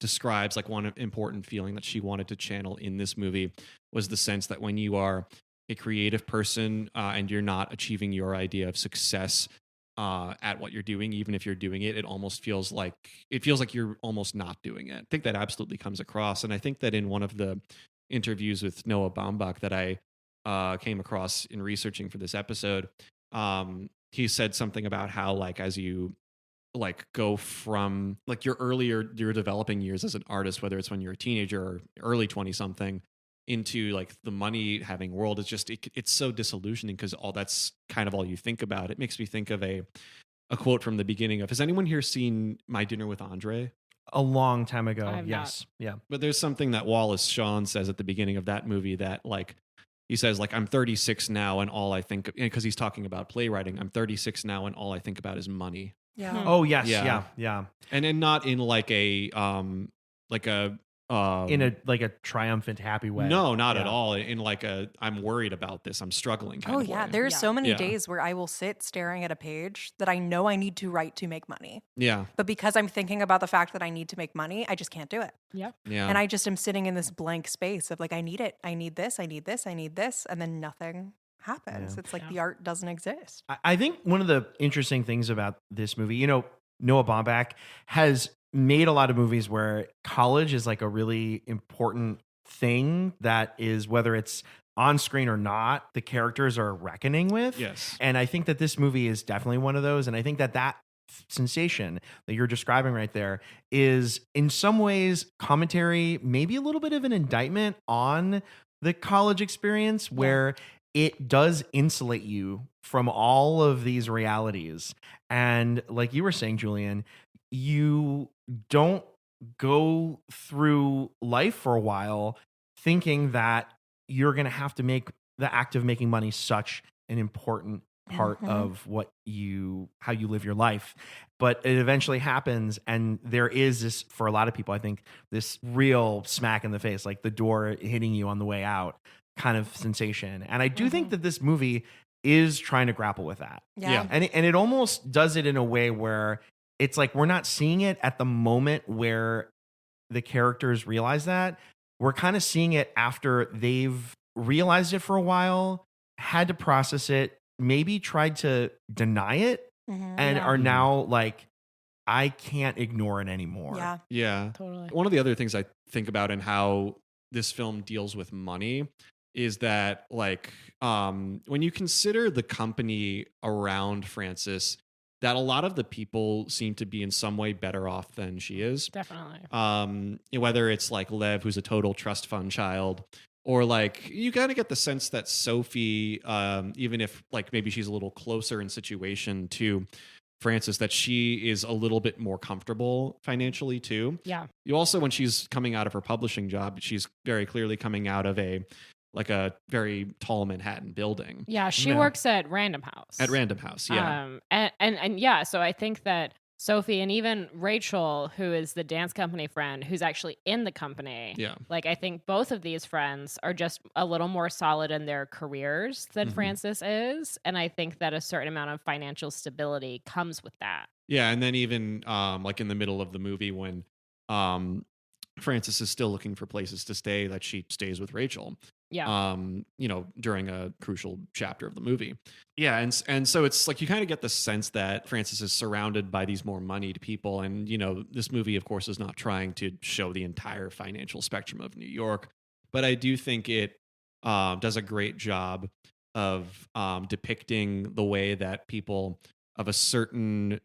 describes like one important feeling that she wanted to channel in this movie was the sense that when you are a creative person and you're not achieving your idea of success at what you're doing, even if you're doing it, it feels like you're almost not doing it. I think that absolutely comes across. And I think that in one of the interviews with Noah Baumbach that I came across in researching for this episode, he said something about how like as you like go from like your developing years as an artist, whether it's when you're a teenager or early 20 something, into like the money having world, it's just it's so disillusioning because all that's kind of all you think about. It makes me think of a quote from the beginning of, has anyone here seen My Dinner with Andre? A long time I ago. have Yes. Yeah. But there's something that Wallace Shawn says at the beginning of that movie that like he says like I'm 36 now and all I think because he's talking about playwriting. I'm 36 now and all I think about is money. Yeah. Oh yes. Yeah. Yeah. Yeah. And not in like a In a like a triumphant, happy way. no, not at Yeah. all. In like a I'm worried about this. I'm struggling kind Oh of yeah, way. there's Yeah. so many Yeah. days where I will sit staring at a page that I know I need to write to make money. Yeah. But because I'm thinking about the fact that I need to make money, I just can't do it. Yeah. Yeah. And I just am sitting in this blank space of like, I need it. I need this. I need this. I need this. And then nothing happens. Yeah. It's like Yeah. the art doesn't exist. I think one of the interesting things about this movie, you know, Noah Baumbach has made a lot of movies where college is like a really important thing that is, whether it's on screen or not, the characters are reckoning with. Yes. And I think that this movie is definitely one of those. And I think that that sensation that you're describing right there is in some ways commentary, maybe a little bit of an indictment on the college experience where it does insulate you from all of these realities. And like you were saying, Julian, you don't go through life for a while thinking that you're going to have to make the act of making money such an important part Mhm. of how you live your life. But it eventually happens. And there is this, for a lot of people, I think, this real smack in the face, like the door hitting you on the way out kind of sensation. And I do think that this movie is trying to grapple with that. Yeah. And it almost does it in a way where it's like we're not seeing it at the moment where the characters realize that. We're kind of seeing it after they've realized it for a while, had to process it, maybe tried to deny it, Mhm. and Yeah. are now like, I can't ignore it anymore. Yeah. Yeah. Totally. One of the other things I think about in how this film deals with money is that like when you consider the company around Frances, that a lot of the people seem to be in some way better off than she is. Definitely. Whether it's like Lev, who's a total trust fund child, or like you kind of get the sense that Sophie, even if like maybe she's a little closer in situation to Frances, that she is a little bit more comfortable financially too. Yeah. You also, when she's coming out of her publishing job, she's very clearly coming out of a very tall Manhattan building. Yeah. She Yeah. works at Random House. At Random House, yeah. And yeah, so I think that Sophie and even Rachel, who is the dance company friend, who's actually in the company. Yeah. Like I think both of these friends are just a little more solid in their careers than Mhm. Frances is. And I think that a certain amount of financial stability comes with that. Yeah, and then even like in the middle of the movie when Frances is still looking for places to stay, that she stays with Rachel. Yeah. During a crucial chapter of the movie. Yeah, and so it's like you kind of get the sense that Frances is surrounded by these more moneyed people, and this movie, of course, is not trying to show the entire financial spectrum of New York, but I do think it does a great job of depicting the way that people of a certain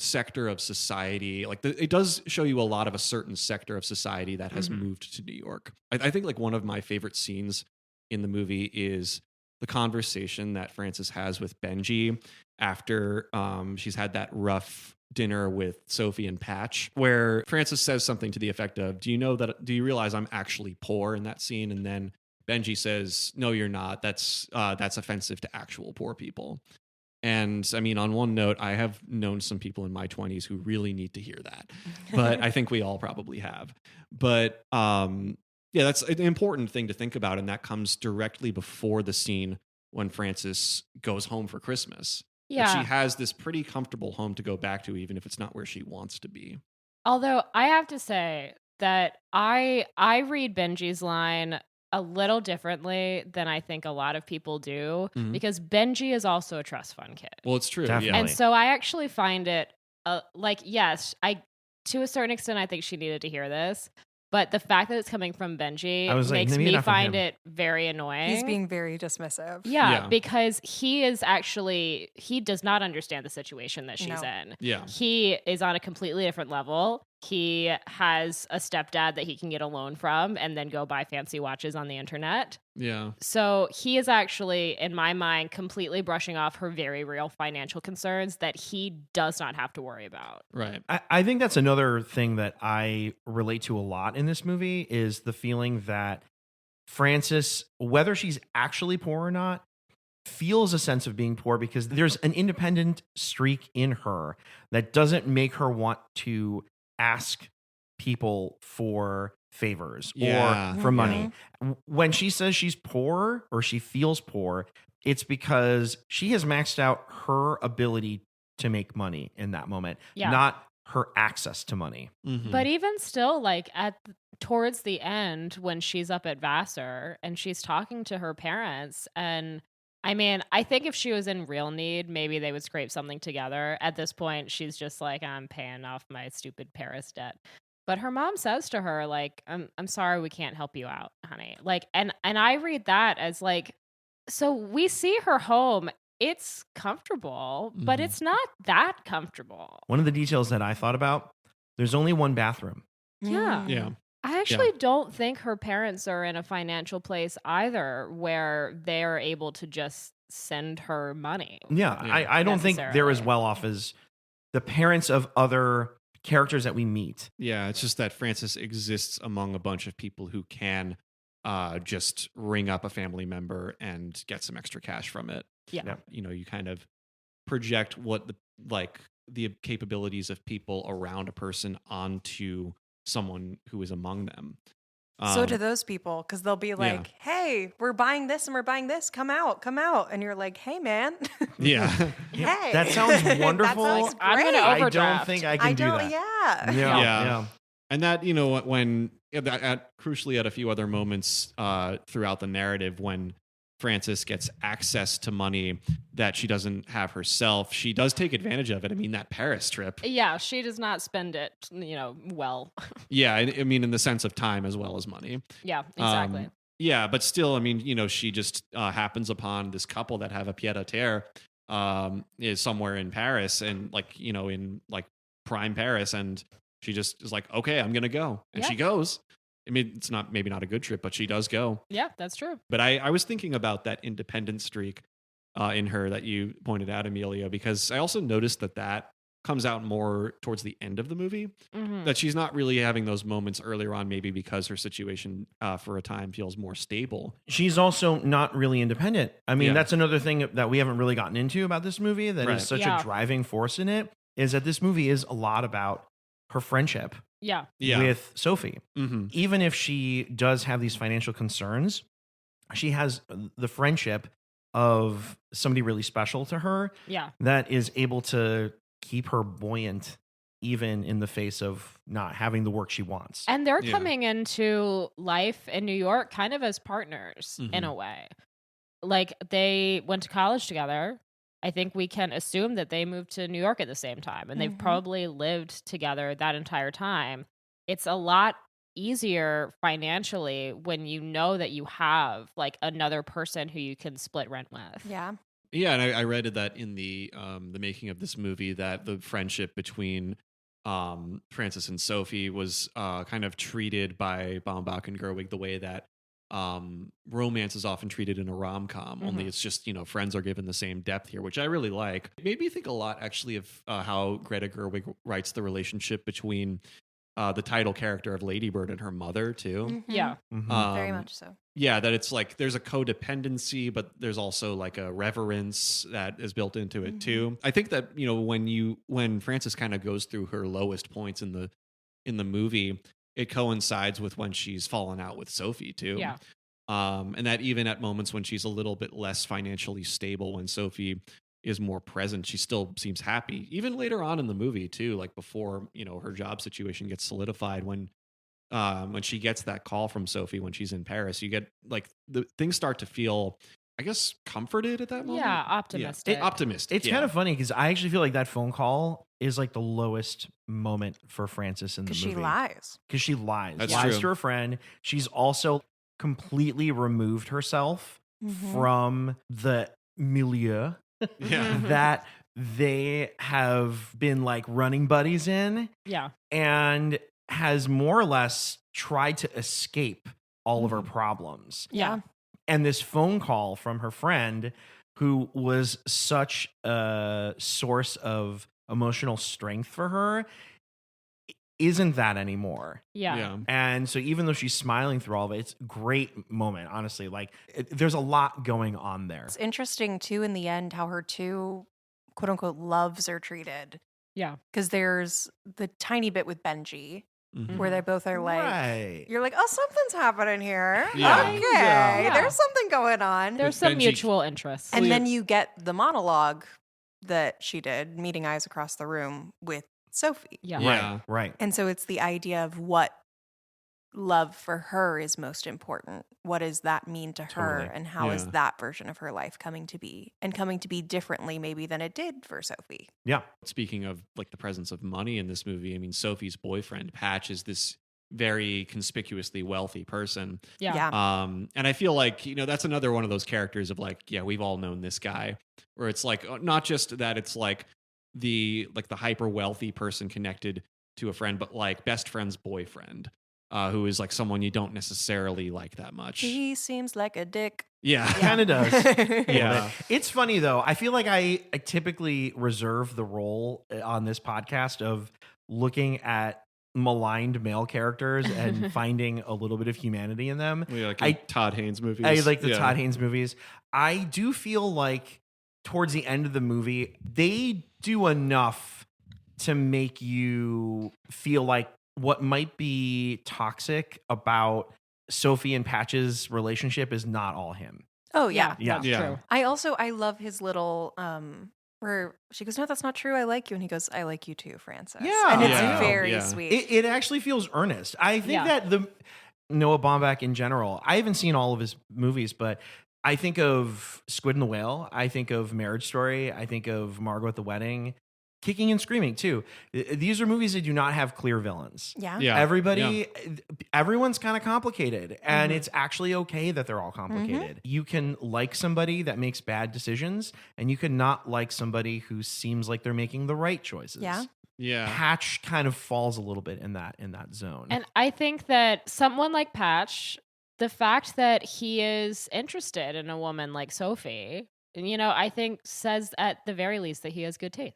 sector of society, like it does show you a lot of a certain sector of society that has Mhm. moved to New York. I think like one of my favorite scenes in the movie is the conversation that Frances has with Benji after she's had that rough dinner with Sophie and Patch, where Frances says something to the effect of, do you realize I'm actually poor in that scene? And then Benji says, no, you're not. That's offensive to actual poor people. And I mean, on one note, I have known some people in my 20s who really need to hear that, but I think we all probably have. But yeah, that's an important thing to think about. And that comes directly before the scene when Frances goes home for Christmas. That Yeah. she has this pretty comfortable home to go back to, even if it's not where she wants to be. Although I have to say that I read Benji's line a little differently than I think a lot of people do, Mhm. because Benji is also a trust fund kid. Well, it's true. Definitely. Yeah. And so I actually find it like, yes, to a certain extent, I think she needed to hear this, but the fact that it's coming from Benji I was like, makes maybe me enough of find him. it very annoying. He's being very dismissive. yeah, Yeah. because he does not understand the situation that she's No. in. Yeah. He is on a completely different level. he has a stepdad that he can get a loan from and then go buy fancy watches on the internet. Yeah. So he is actually, in my mind, completely brushing off her very real financial concerns that he does not have to worry about. Right. I think that's another thing that I relate to a lot in this movie is the feeling that Frances, whether she's actually poor or not, feels a sense of being poor because there's an independent streak in her that doesn't make her want to ask people for favors Yeah. or for money. When she says she's poor or she feels poor, it's because she has maxed out her ability to make money in that moment, not her access to money. Mhm. But even still, like towards the end when she's up at Vassar and she's talking to her parents, and I mean, I think if she was in real need, maybe they would scrape something together. At this point, she's just like, I'm paying off my stupid Paris debt. But her mom says to her, like, I'm sorry, we can't help you out, honey. Like, and I read that as like, so we see her home. It's comfortable, but Mhm. it's not that comfortable. One of the details that I thought about, there's only one bathroom. Yeah. Yeah. I actually don't think her parents are in a financial place either where they're able to just send her money. Yeah, Yeah. I don't think they're as Necessarily. well off as the parents of other characters that we meet. Yeah, it's just that Frances exists among a bunch of people who can just ring up a family member and get some extra cash from it. Yeah. You know, you kind of project what the capabilities of people around a person onto someone who is among them. So do those people, because they'll be like, hey, we're buying this and we're buying this. Come out. And you're like, hey, man. Yeah. Hey. That sounds wonderful. That sounds I'm gonna great. I don't overdraft. think I can do that. Yeah. Yeah. And that, you know, when crucially at a few other moments throughout the narrative, when Frances gets access to money that she doesn't have herself, she does take advantage of it. I mean, that Paris trip. Yeah, she does not spend it, well. Yeah, I mean, in the sense of time as well as money. Yeah, exactly. Yeah, but still, I mean, you know, she just happens upon this couple that have a pied-à-terre is somewhere in Paris and in prime Paris, and she just is like, okay, I'm gonna go, and she goes. I mean, it's maybe not a good trip, but she does go. Yeah, that's true. But I was thinking about that independent streak in her that you pointed out, Emilio, because I also noticed that comes out more towards the end of the movie, that she's not really having those moments earlier on, maybe because her situation for a time feels more stable. She's also not really independent. I mean, that's another thing that we haven't really gotten into about this movie that is such a driving force in it, is that this movie is a lot about her friendship with Sophie. Mm-hmm. Even if she does have these financial concerns, she has the friendship of somebody really special to her that is able to keep her buoyant even in the face of not having the work she wants. And they're coming into life in New York kind of as partners in a way. Like, they went to college together. I think we can assume that they moved to New York at the same time, and they've probably lived together that entire time. It's a lot easier financially when you know that you have like another person who you can split rent with. Yeah. Yeah, and I read that in the making of this movie, that the friendship between Frances and Sophie was kind of treated by Baumbach and Gerwig the way that romance is often treated in a rom-com, only it's just, friends are given the same depth here, which I really like. It made me think a lot actually of how Greta Gerwig writes the relationship between the title character of Lady Bird and her mother too. Yeah. Very much so. Yeah, that it's like there's a codependency, but there's also like a reverence that is built into it too. I think that, when Frances kind of goes through her lowest points in the movie, it coincides with when she's fallen out with Sophie too. Yeah. And that even at moments when she's a little bit less financially stable, when Sophie is more present, she still seems happy. Even later on in the movie too, like before, her job situation gets solidified, when she gets that call from Sophie when she's in Paris, you get like the things start to feel, I guess, comforted at that moment. Yeah, optimistic. Optimistic. It's kind of funny because I actually feel like that phone call is like the lowest moment for Frances in the movie. Because she lies. Because she lies. That's lies true. to her friend. She's also completely removed herself from the milieu Yeah. that they have been like running buddies in, Yeah. and has more or less tried to escape all of her Mhm. problems. Yeah. And this phone call from her friend, who was such a source of emotional strength for her, isn't that anymore. Yeah. And so even though she's smiling through all of it, it's a great moment, honestly. Like there's a lot going on there. It's interesting too in the end how her two quote unquote loves are treated. Yeah. Because there's the tiny bit with Benji Mhm. where they both are like, Right. you're like, oh, something's happening here. Yeah. Okay. Yeah. There's something going on. There's With some Benji- mutual interests. And Well, then you get the monologue that she did, meeting eyes across the room with Sophie. yeah. Yeah. Right. And so it's the idea of what love for her is most important. What does that mean to her? Totally. And how is Yeah. that version of her life coming to be? And coming to be differently maybe than it did for Sophie. Yeah. Speaking of like the presence of money in this movie, I mean, Sophie's boyfriend, Patch, is this very conspicuously wealthy person. Yeah. And I feel like, that's another one of those characters of like, yeah, we've all known this guy, where it's like, not just that it's like the hyper wealthy person connected to a friend, but like best friend's boyfriend, who is like someone you don't necessarily like that much. He seems like a dick. Yeah. Kind of does. Yeah. It's funny though. I feel like I typically reserve the role on this podcast of looking at maligned male characters and finding a little bit of humanity in them. Yeah, like I- Todd Haynes movies. I like the Yeah. Todd Haynes movies. I do feel like towards the end of the movie, they do enough to make you feel like what might be toxic about Sophie and Patch's relationship is not all him. Oh, yeah. Yeah. That's Yeah. true. I love his little where she goes, no, that's not true. I like you. And he goes, I like you too, Francis. Yeah. And it's Yeah. very Yeah. sweet. It actually feels earnest. I think Yeah. that the Noah Baumbach in general, I haven't seen all of his movies, but I think of Squid and the Whale. I think of Marriage Story. I think of Margot at the Wedding. Kicking and Screaming too. These are movies that do not have clear villains. yeah. Yeah. Everyone's kind of complicated, and Mhm. it's actually okay that they're all complicated. You can like somebody that makes bad decisions, and you can not like somebody who seems like they're making the right choices. Yeah. Yeah. Patch kind of falls a little bit in that zone. And I think that someone like Patch, the fact that he is interested in a woman like Sophie, I think says at the very least that he has good taste.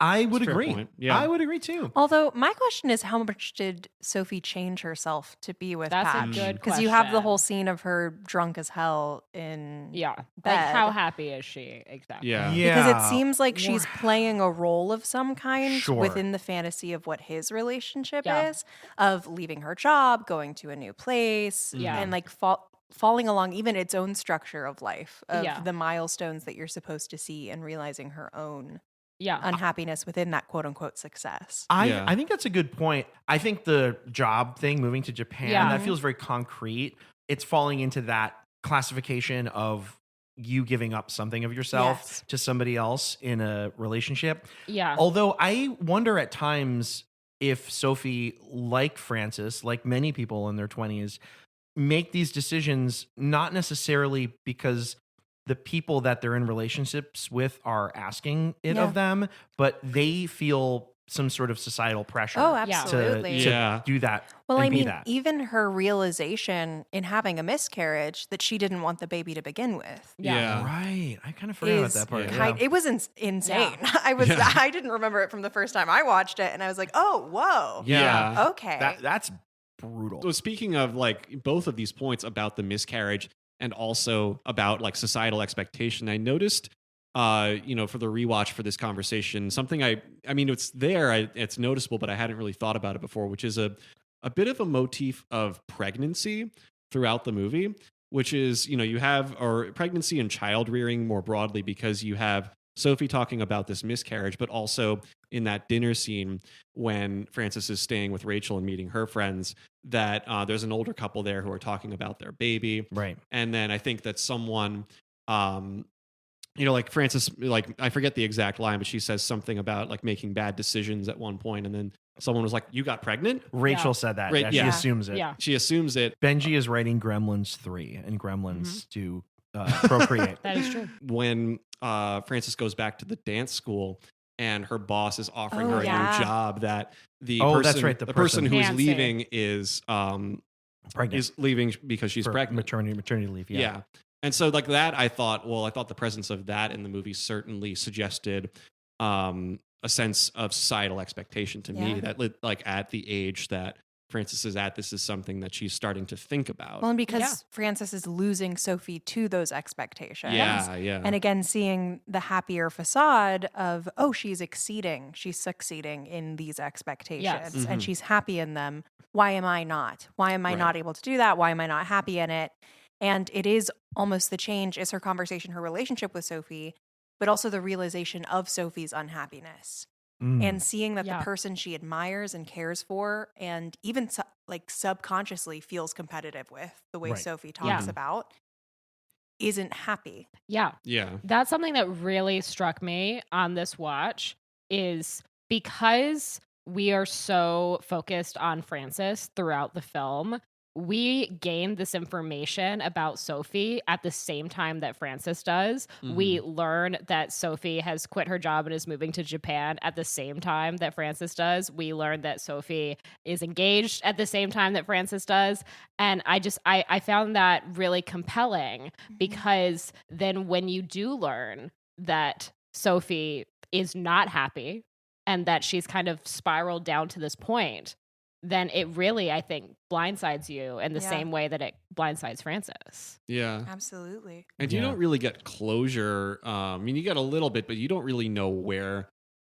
I would That's a fair agree. point. Yeah. I would agree too. Although my question is, how much did Sophie change herself to be with That's Patch? a good Because you have the question. whole scene of her drunk as hell in Yeah. Like, bed. how happy is she? Exactly. Yeah. Because it seems like she's More- playing a role of some kind Sure. within the fantasy of what his relationship Yeah. is, of leaving her job, going to a new place, Yeah. and like falling along even its own structure of life, of Yeah. the milestones that you're supposed to see, and realizing her own Yeah. unhappiness within that quote unquote success. Yeah. I think that's a good point. I think the job thing, moving to Japan, Yeah. that feels very concrete. It's falling into that classification of you giving up something of yourself Yes. to somebody else in a relationship. Yeah. Although I wonder at times if Sophie, like Francis, like many people in their 20s, make these decisions not necessarily because the people that they're in relationships with are asking it Yeah. of them, but they feel some sort of societal pressure Oh, Yeah. absolutely. to Yeah. do that. Well, and I be mean, that. even her realization in having a miscarriage that she didn't want the baby to begin with. Yeah. Right. I kind of forgot about Is that part. Yeah. It was insane. Yeah. I didn't remember it from the first time I watched it, and I was like, oh, whoa, Yeah. okay. That's brutal. So speaking of like both of these points about the miscarriage and also about like societal expectation, I noticed, for the rewatch for this conversation, something I mean, it's there, it's noticeable, but I hadn't really thought about it before, which is a bit of a motif of pregnancy throughout the movie, which is, you have, or pregnancy and child rearing more broadly, because you have Sophie talking about this miscarriage, but also in that dinner scene when Frances is staying with Rachel and meeting her friends, that there's an older couple there who are talking about their baby. Right. And then I think that someone, like Frances, like I forget the exact line, but she says something about like making bad decisions at one point, and then someone was like, "You got pregnant?" Rachel Yeah. said that. Right, Yeah, she yeah. assumes it. Yeah. She assumes it. Benji is writing Gremlins 3 and Gremlins Mm-hmm. 2 procreate. That is true. When Frances goes back to the dance school and her boss is offering Oh, her a yeah. new job, that the Oh, person, that's right, the the person who's Nancy. leaving is Pregnant. leaving because she's For pregnant. maternity leave. Yeah. And so like that, I thought the presence of that in the movie certainly suggested a sense of societal expectation to me, Yeah. that like at the age that Frances is at, this is something that she's starting to think about. Well, and because Yeah. Frances is losing Sophie to those expectations. Yeah. And again, seeing the happier facade of, oh, she's succeeding in these expectations Yes. Mhm. and she's happy in them. Why am I not? Why am I Right. not able to do that? Why am I not happy in it? And it is almost the change is her conversation, her relationship with Sophie, but also the realization of Sophie's unhappiness. Mm. And seeing that Yeah. the person she admires and cares for, and even like subconsciously feels competitive with the way Right. Sophie talks Yeah. about, isn't happy. Yeah. Yeah. That's something that really struck me on this watch, is because we are so focused on Frances throughout the film, we gain this information about Sophie at the same time that Frances does. We learn that Sophie has quit her job and is moving to Japan at the same time that Frances does. We learn that Sophie is engaged at the same time that Frances does. And I found that really compelling, because then when you do learn that Sophie is not happy and that she's kind of spiraled down to this point, then it really, I think, blindsides you in the Yeah. same way that it blindsides Frances. Yeah. Absolutely. And you Yeah. don't really get closure. I mean, you get a little bit, but you don't really know where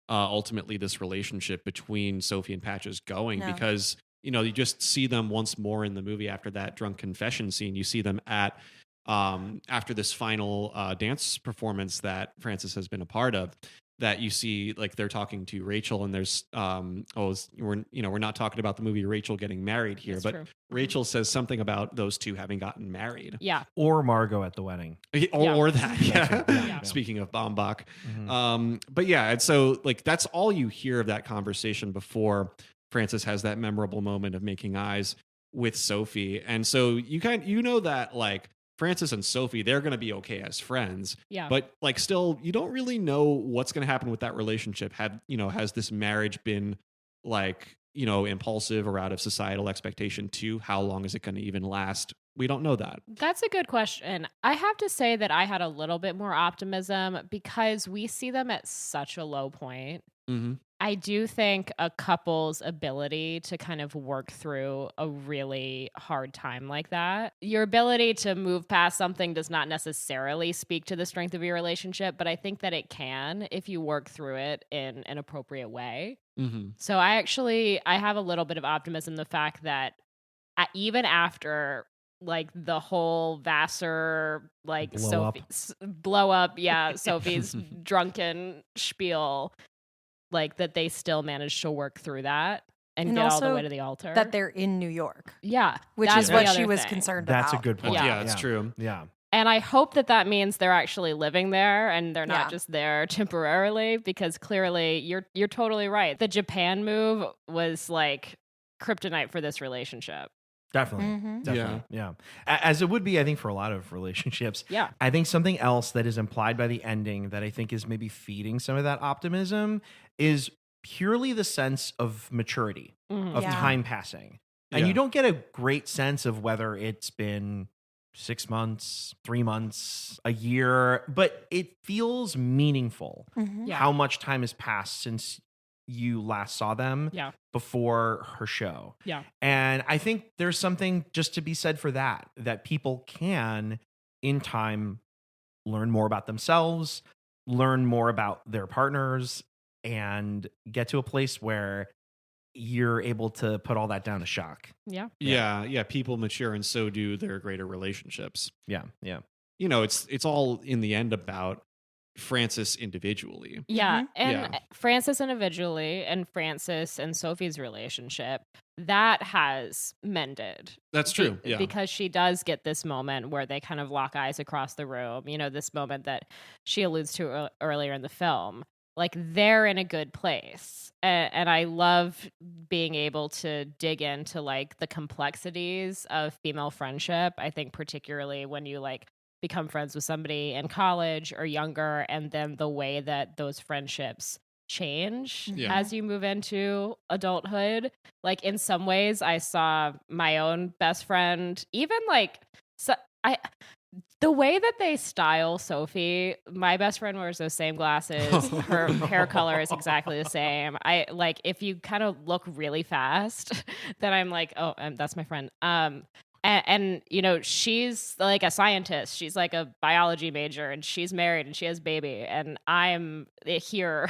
ultimately this relationship between Sophie and Patch is going, No. because, you know, you just see them once more in the movie after that drunk confession scene. You see them at after this final dance performance that Frances has been a part of, that you see like they're talking to Rachel, and there's we're not talking about the movie Rachel getting married here, That's but true. Rachel says something about those two having gotten married. Yeah. Or Margot at the wedding. Or that, yeah. right. Yeah. Speaking of Baumbach. Mhm. But yeah, and so like that's all you hear of that conversation before Frances has that memorable moment of making eyes with Sophie. And so you know that like Frances and Sophie, they're going to be okay as friends. Yeah. But like still, you don't really know what's going to happen with that relationship. Has this marriage been like, impulsive or out of societal expectation too? How long is it going to even last? We don't know that. That's a good question. I have to say that I had a little bit more optimism because we see them at such a low point. Mm-hmm. I do think a couple's ability to kind of work through a really hard time like that, your ability to move past something does not necessarily speak to the strength of your relationship, but I think that it can if you work through it in an appropriate way. Mm-hmm. So I have a little bit of optimism, the fact that even after like the whole Vassar, like blow up, yeah, Sophie's drunken spiel, like that they still managed to work through that and get all the also way to the altar. That they're in New York, Yeah. which that's is the what other she was thing. concerned That's about. a good point. Yeah. It's true. Yeah. And I hope that means they're actually living there and they're not Yeah. just there temporarily, because clearly you're totally right. The Japan move was like kryptonite for this relationship. Definitely. Mhm. Definitely. Yeah. As it would be, I think, for a lot of relationships. Yeah. I think something else that is implied by the ending that I think is maybe feeding some of that optimism is purely the sense of maturity, Mhm. of Yeah. time passing. And Yeah. you don't get a great sense of whether it's been 6 months, 3 months, a year, but it feels meaningful Mhm. Yeah. how much time has passed since you last saw them Yeah. before her show. Yeah. And I think there's something just to be said for that people can, in time, learn more about themselves, learn more about their partners, and get to a place where you're able to put all that down to shock. Yeah. Yeah. People mature, and so do their greater relationships. Yeah. It's all in the end about Frances individually. Yeah. Mhm. And Yeah. Frances individually and Frances and Sophie's relationship, that has mended. That's true. Yeah. Because she does get this moment where they kind of lock eyes across the room. This moment that she alludes to earlier in the film. Like, they're in a good place. And I love being able to dig into like the complexities of female friendship. I think particularly when you like become friends with somebody in college or younger, and then the way that those friendships change as you move into adulthood. Like in some ways I saw my own best friend, even like the way that they style Sophie. My best friend wears those same glasses. Her hair color is exactly the same. I like, if you kind of look really fast, then I'm like, oh, that's my friend. And you know, she's like a scientist. She's like a biology major, and she's married and she has a baby. And I'm here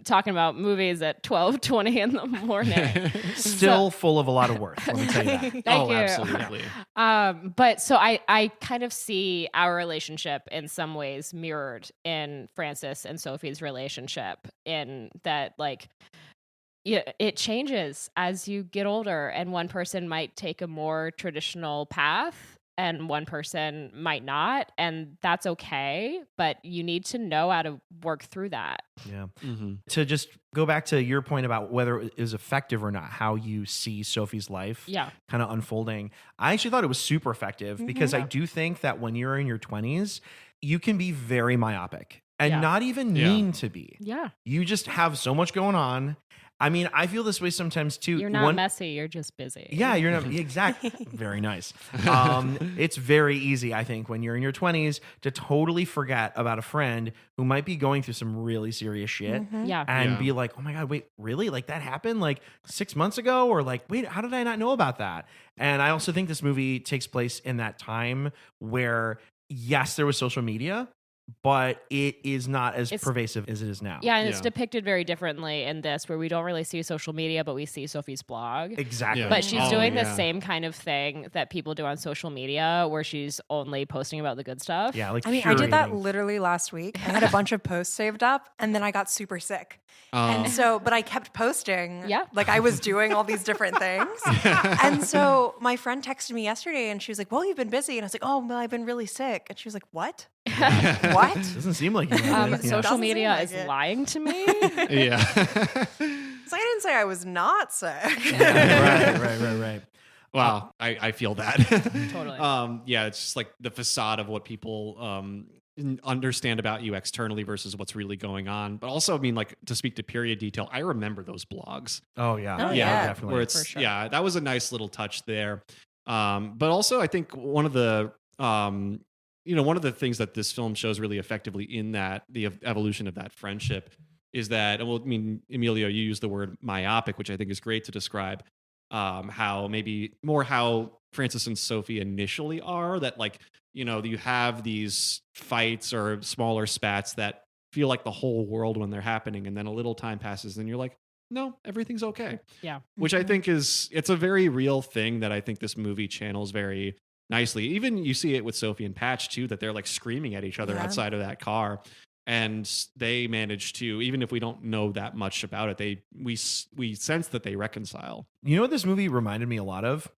talking about movies at 12:20 in the morning. Still full of a lot of worth. Let me tell you that. Thank you. Absolutely. But so I kind of see our relationship in some ways mirrored in Frances and Sophie's relationship, in that, like, yeah, it changes as you get older, and one person might take a more traditional path and one person might not, and that's okay, but you need to know how to work through that. Yeah. To just go back to your point about whether it is effective or not, how you see Sophie's life kind of unfolding, I actually thought it was super effective, because I do think that when you're in your 20s, you can be very myopic and not even mean to be. Yeah. You just have so much going on. I mean, I feel this way sometimes too. You're not messy. You're just busy. Yeah, you're not. Exactly. Very nice. It's very easy, I think, when you're in your 20s to totally forget about a friend who might be going through some really serious shit. And be like, oh my God, wait, really? Like that happened like 6 months ago? Or like, wait, how did I not know about that? And I also think this movie takes place in that time where, yes, there was social media, but it is not as pervasive as it is now. Yeah, and it's depicted very differently in this, where we don't really see social media, but we see Sophie's blog. Exactly. But she's doing the same kind of thing that people do on social media, where she's only posting about the good stuff. Yeah, like I mean, I did that literally last week. I had a bunch of posts saved up, and then I got super sick. And so, but I kept posting. Yeah. Like I was doing all these different things. And so my friend texted me yesterday and she was like, well, you've been busy. And I was like, oh, well, I've been really sick. And she was like, what? What? Doesn't seem like you. Social media is lying to me. Yeah. So I didn't say I was not sick. Right. Wow. I feel that. Totally. Yeah, it's just like the facade of what people understand about you externally versus what's really going on. But also, I mean, like, to speak to period detail, I remember those blogs. Oh yeah. Definitely. Where it's, that was a nice little touch there. But also, I think one of the things that this film shows really effectively in that the evolution of that friendship is that, well, I mean, Emilio, you used the word myopic, which I think is great to describe how Frances and Sophie initially are, that, like, you know, you have these fights or smaller spats that feel like the whole world when they're happening. And then a little time passes and you're like, no, everything's okay. Yeah. Which I think it's a very real thing that I think this movie channels very nicely. Even you see it with Sophie and Patch too, that they're like screaming at each other outside of that car. And they manage to, even if we don't know that much about it, we sense that they reconcile. You know what this movie reminded me a lot of?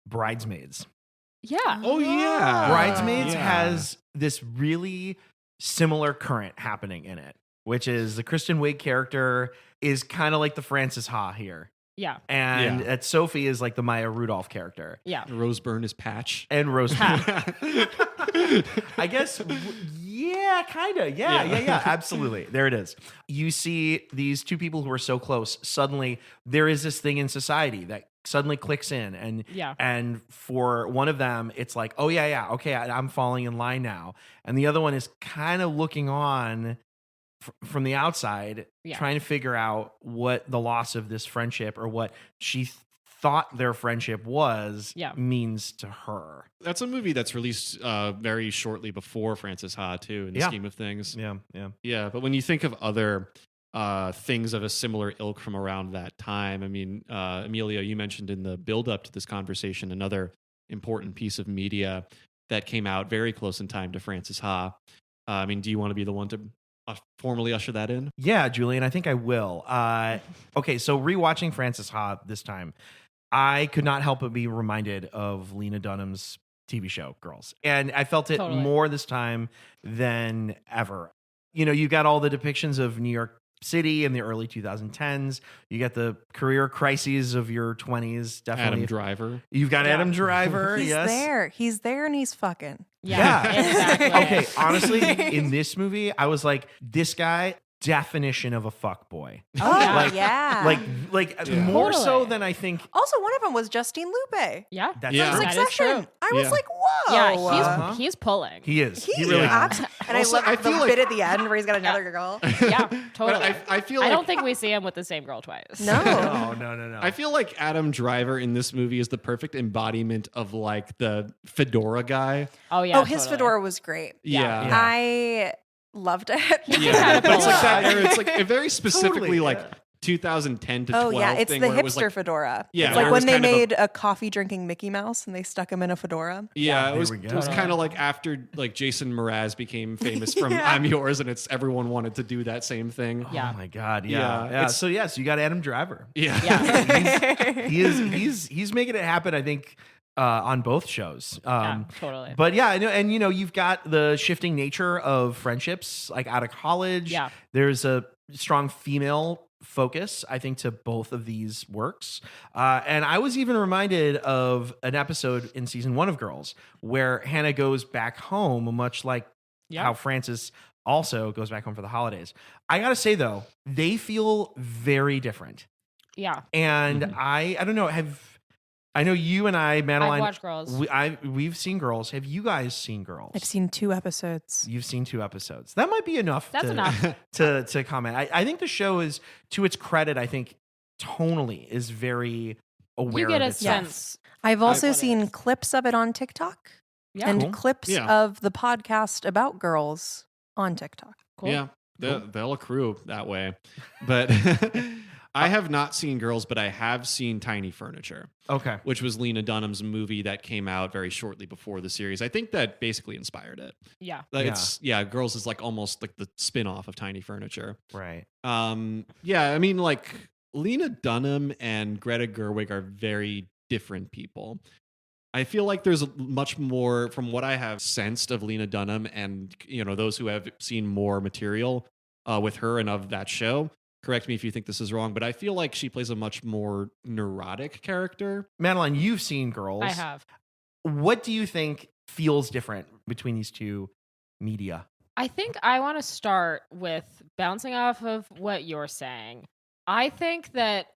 Bridesmaids. Yeah. Oh yeah. Bridesmaids has this really similar current happening in it, which is the Kristen Wiig character is kind of like the Frances Ha here. Yeah. And that Sophie is like the Maya Rudolph character. Yeah. Rose Byrne is Patch. And Rose Byrne. I guess, kind of. Yeah, absolutely. There it is. You see these two people who are so close. Suddenly, there is this thing in society that suddenly clicks in. And for one of them, it's like, oh, okay, I'm falling in line now. And the other one is kind of looking on from the outside, trying to figure out what the loss of this friendship or what she thought their friendship was means to her. That's a movie that's released very shortly before Frances Ha too, in the scheme of things. Yeah. But when you think of other things of a similar ilk from around that time, I mean, Emilio, you mentioned in the build up to this conversation another important piece of media that came out very close in time to Frances Ha. I mean, do you want to be the one to formally usher that in? Yeah, Julian, I think I will. Okay, so rewatching Frances Ha this time, I could not help but be reminded of Lena Dunham's TV show, Girls. And I felt it more this time than ever. You know, you got all the depictions of New York City in the early 2010s. You got the career crises of your 20s. Definitely. Adam Driver. You've got Adam Driver. He's there and he's fucking. Yeah, exactly. Okay, honestly, in this movie, I was like, this guy, definition of a fuck boy. Oh, yeah. Like, yeah. Like Yeah. more so Totally. than I think. Also, one of them was Justine Lupe. Yeah. That's Yeah. true. That is true. Succession. I was Yeah. like, whoa. Yeah, Uh-huh. he's pulling. He is. He really Yeah. is. And Also, I I love the feel like- bit at the end where he's got another girl. Yeah, But totally. I feel I like don't think we see him with the same girl twice. No. No. I feel like Adam Driver in this movie is the perfect embodiment of like the fedora guy. Oh yeah. Oh, his totally. fedora was great. Yeah. Yeah. I loved it. Yeah. But it's like that Yeah. era. It's like a very specifically Totally, like yeah. 2010 to Oh 12 yeah, it's thing the where it was hipster like, fedora. Yeah, it's where like it was when they kind of a- made a coffee drinking Mickey Mouse and they stuck him in a fedora. yeah, There it was we go. it was kind of like after like Jason Mraz became famous from Yeah. I'm Yours, and it's everyone wanted to do that same thing. Yeah. Oh my God. Yeah, Yeah. it's- So yes, you got Adam Driver. Yeah. Yeah. He's making it happen, I think, on both shows. Yeah, totally. But yeah, I know, and you've got the shifting nature of friendships, like out of college. Yeah. There's a strong female focus, I think, to both of these works. And I was even reminded of an episode in season 1 of Girls where Hannah goes back home, much like Yeah. how Frances also goes back home for the holidays. I gotta say though, they feel very different. Yeah. And I don't know, I know you and I, Madeline, I've watched Girls. we've seen Girls. Have you guys seen Girls? I've seen 2 episodes. You've seen 2 episodes. That might be enough. That's enough. to comment. I think the show is, to its credit, I think tonally is very aware You get of a itself. sense. I've also what it seen is. clips of it on TikTok Yeah. and Cool. clips Yeah. of the podcast about girls on TikTok. Cool. Yeah, they'll accrue that way. But I have not seen Girls, but I have seen Tiny Furniture, Okay. which was Lena Dunham's movie that came out very shortly before the series. I think that basically inspired it. Yeah. Like, Yeah. Girls is like almost like the spin-off of Tiny Furniture. Right. Yeah, I mean, like Lena Dunham and Greta Gerwig are very different people. I feel like there's much more from what I have sensed of Lena Dunham and those who have seen more material with her and of that show. Correct me if you think this is wrong, but I feel like she plays a much more neurotic character. Madeline, you've seen Girls. I have. What do you think feels different between these two media? I think I want to start with bouncing off of what you're saying. I think that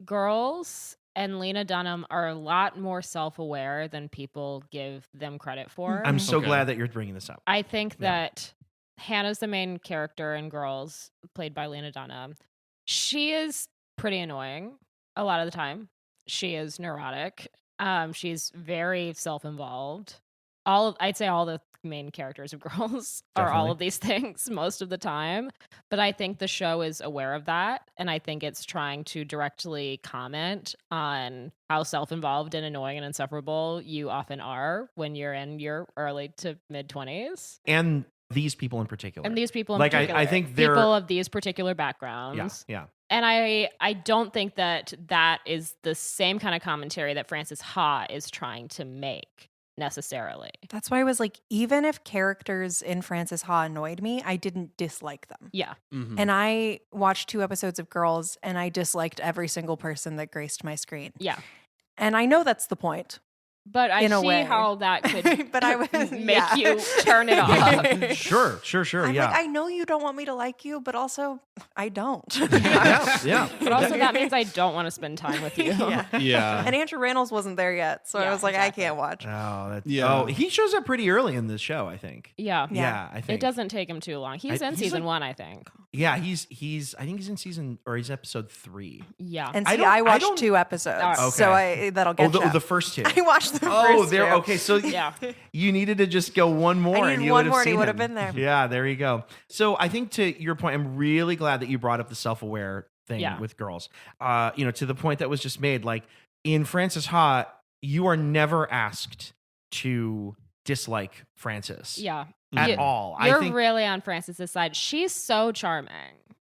Girls and Lena Dunham are a lot more self-aware than people give them credit for. I'm so Okay. glad that you're bringing this up. I think Yeah. that Hannah's the main character in Girls, played by Lena Dunham. She is pretty annoying a lot of the time. She is neurotic. She's very self-involved. I'd say all the main characters of Girls are all Definitely. of these things most of the time. But I think the show is aware of that. And I think it's trying to directly comment on how self-involved and annoying and insufferable you often are when you're in your early to mid-20s. And these people in particular. And these people in Like, I particular. think they're- people of these particular yeah, backgrounds. yeah. And I don't think that is the same kind of commentary that Frances Ha is trying to make necessarily. That's why I was like, even if characters in Frances Ha annoyed me, I didn't dislike them. Yeah. Mhm. And I watched 2 episodes of Girls and I disliked every single person that graced my screen. Yeah. And I know that's the point. But I In a see way. how that could But I was- make yeah. you turn it off. Sure. I'm Yeah. like, I know you don't want me to like you, but also I don't. yeah. But also that means I don't want to spend time with you. Yeah. Yeah. And Andrew Reynolds wasn't there yet. So I Yeah, was like, exactly. I can't watch. Oh, that's, Yeah. Oh, he shows up pretty early in this show, I think. Yeah. Yeah, I think It doesn't take him too long. He's in he's season like- 1, I think. Yeah, he's. I think he's in he's episode 3. Yeah. And I see, don't- I I watched don't- 2 episodes. Okay. So that'll get you. the first 2. I watched the Oh, first there. 2. Okay, so Yeah. you needed to just go one more, I and needed you one would have more and he seen would have him. been there. Yeah, there you go. So I think, to your point, I'm really glad that you brought up the self-aware thing Yeah. with Girls. To the point that was just made. Like, in Frances Ha, you are never asked to dislike Frances Yeah. at You- all. You're I think really on Frances's side. She's so charming.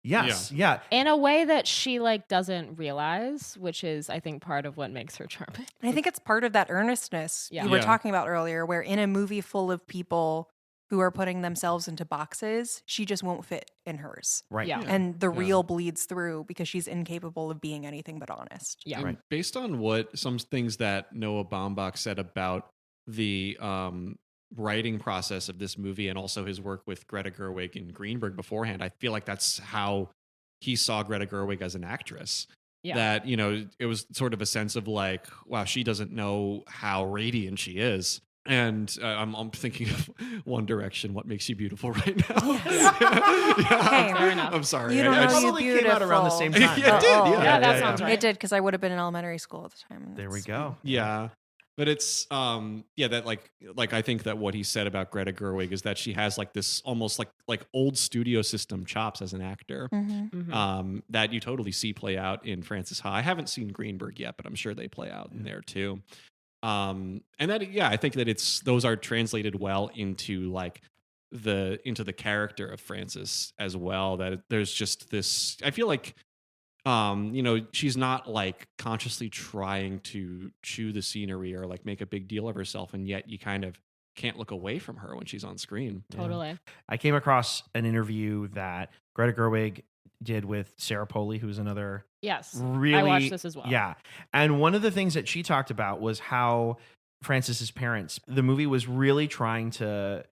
yes, yeah. In a way that she doesn't realize, which is I think part of what makes her charming. I think it's part of that earnestness Yeah. you were Yeah. talking about earlier, where in a movie full of people who are putting themselves into boxes, she just won't fit in hers. Right. Yeah. And the Yeah. real bleeds through because she's incapable of being anything but honest. Yeah. And Right. based on what some things that Noah Baumbach said about the writing process of this movie and also his work with Greta Gerwig and Greenberg beforehand, I feel like that's how he saw Greta Gerwig as an actress. Yeah. That, you know, it was sort of a sense of like, wow, she doesn't know how radiant she is. And I'm thinking of One Direction. What makes you beautiful right now? Hey, Fair enough. I'm sorry. You don't know just- you Probably came out around the same time. Yeah, it did. Oh, Yeah, that sounds right. It did, because I would have been in elementary school at the time. There we go. Yeah. But it's that like I think that what he said about Greta Gerwig is that she has like this almost like old studio system chops as an actor. That you totally see play out in Frances Ha. I haven't seen Greenberg yet, but I'm sure they play out in there too. And that I think that those are translated well into like into the character of Frances as well. That there's just this, I feel like she's not like consciously trying to chew the scenery or like make a big deal of herself, and yet you kind of can't look away from her when she's on screen. Totally. I came across an interview that Greta Gerwig did with Sarah Polley, who's another Yes. really, I watched this as well. Yeah. And one of the things that she talked about was how Frances's parents, the movie was really trying to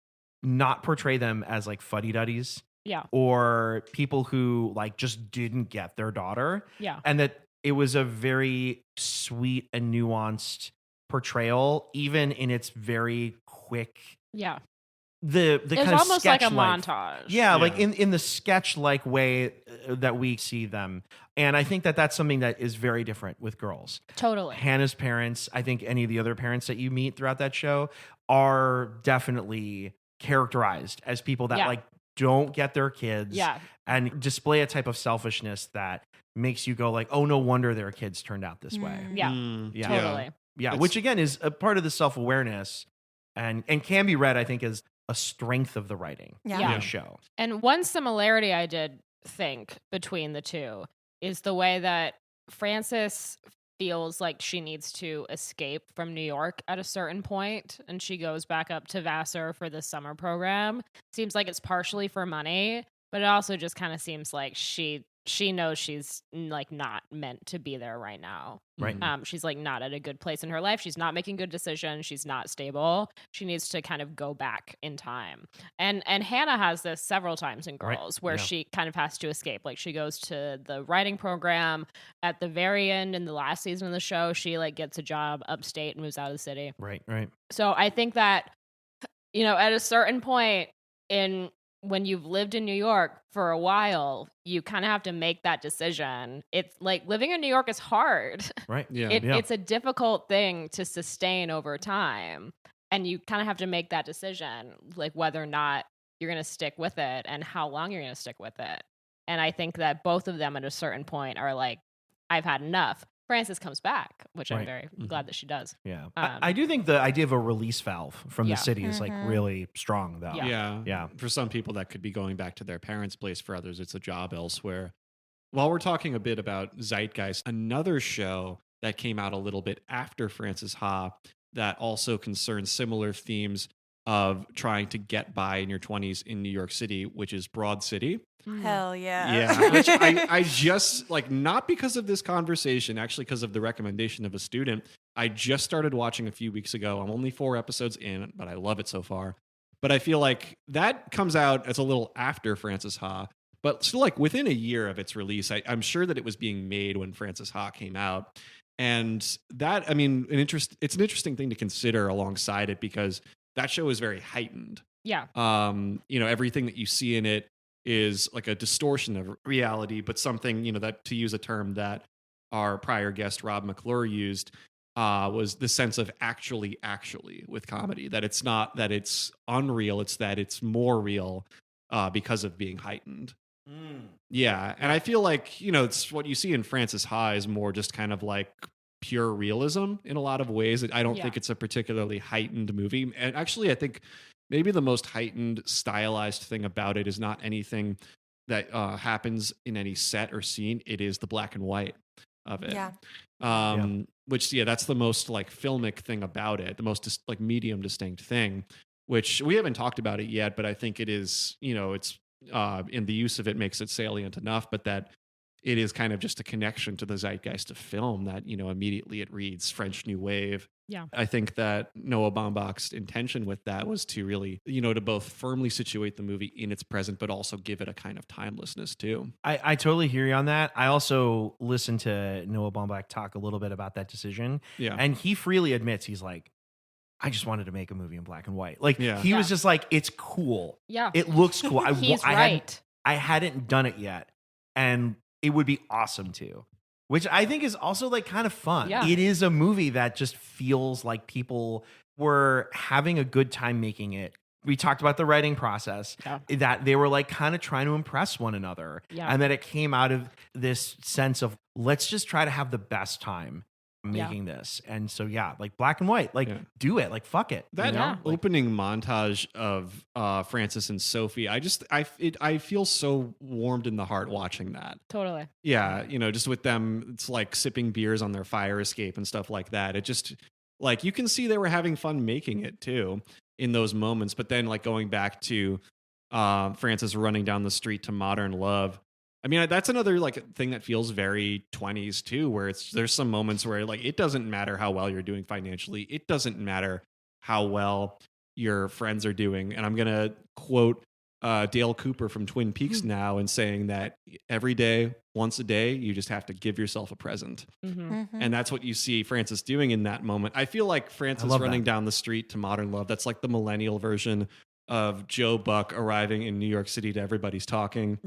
not portray them as like fuddy-duddies. Yeah. Or people who like just didn't get their daughter. Yeah. And that it was a very sweet and nuanced portrayal, even in its very quick. Yeah. The It's kind of almost like a sketch-like- montage. Yeah, like in the sketch-like way that we see them. And I think that that's something that is very different with girls. Totally. Hannah's parents, I think any of the other parents that you meet throughout that show are definitely characterized as people that like don't get their kids and display a type of selfishness that makes you go like, oh, no wonder their kids turned out this way. Yeah. Yeah. Totally. Yeah, which again is a part of the self-awareness and can be read, I think, as a strength of the writing in Yeah. the show. And one similarity I did think between the two is the way that Frances feels like she needs to escape from New York at a certain point, and she goes back up to Vassar for the summer program. Seems like it's partially for money, but it also just kind of seems like she knows she's like not meant to be there right now. Right. She's like not at a good place in her life. She's not making good decisions. She's not stable. She needs to kind of go back in time. And Hannah has this several times in Girls where she kind of has to escape. Like she goes to the writing program at the very end in the last season of the show. She like gets a job upstate and moves out of the city. Right. So I think that, at a certain point when you've lived in New York for a while, you kind of have to make that decision. It's like living in New York is hard. Right. Yeah. It's a difficult thing to sustain over time. And you kind of have to make that decision, like whether or not you're going to stick with it and how long you're going to stick with it. And I think that both of them at a certain point are like, I've had enough. Frances comes back, which I'm very glad that she does. Yeah. I do think the idea of a release valve from the Yeah. city is like really strong, though. Yeah. For some people, that could be going back to their parents' place. For others, it's a job elsewhere. While we're talking a bit about Zeitgeist, another show that came out a little bit after Frances Ha that also concerns similar themes of trying to get by in your 20s in New York City, which is Broad City. Hell yeah. Yeah, which I just, like, not because of this conversation, actually because of the recommendation of a student. I just started watching a few weeks ago. I'm only 4 episodes in, but I love it so far. But I feel like that comes out as a little after Frances Ha, but still like within a year of its release. I'm sure that it was being made when Frances Ha came out. And that, I mean, it's an interesting thing to consider alongside it because that show is very heightened. Yeah. Everything that you see in it is like a distortion of reality, but something, that, to use a term that our prior guest Rob McClure used, was the sense of actually with comedy, that it's not that it's unreal, it's that it's more real because of being heightened. Yeah. And I feel like, it's what you see in Frances Ha is more just kind of like pure realism in a lot of ways. I don't think it's a particularly heightened movie. And actually, I think maybe the most heightened, stylized thing about it is not anything that happens in any set or scene. It is the black and white of it. Yeah. Which, that's the most like filmic thing about it, the most like medium distinct thing, which we haven't talked about it yet, but I think it is, it's in the use of it makes it salient enough, but that it is kind of just a connection to the zeitgeist of film that, immediately it reads French New Wave. Yeah. I think that Noah Baumbach's intention with that was to really, to both firmly situate the movie in its present, but also give it a kind of timelessness too. I totally hear you on that. I also listened to Noah Baumbach talk a little bit about that decision. Yeah. And he freely admits, he's like, I just wanted to make a movie in black and white. Like Yeah. he was just like, it's cool. Yeah. It looks cool. He's right. I hadn't done it yet. And it would be awesome to. Which I think is also like kind of fun. Yeah. It is a movie that just feels like people were having a good time making it. We talked about the writing process, that they were like kind of trying to impress one another. Yeah. And that it came out of this sense of let's just try to have the best time making this. And so, like black and white, like do it, like fuck it. That opening montage of Francis and Sophie, I feel so warmed in the heart watching that. Totally. Yeah, just with them, it's like sipping beers on their fire escape and stuff like that. It just, like, you can see they were having fun making it too in those moments. But then, like, going back to Francis running down the street to Modern Love, I mean, that's another like thing that feels very 20s too, where there's some moments where like it doesn't matter how well you're doing financially. It doesn't matter how well your friends are doing. And I'm going to quote Dale Cooper from Twin Peaks now and saying that every day, once a day, you just have to give yourself a present. And that's what you see Francis doing in that moment. I feel like Francis running down the street to Modern Love, that's like the millennial version of Joe Buck arriving in New York City to Everybody's Talking.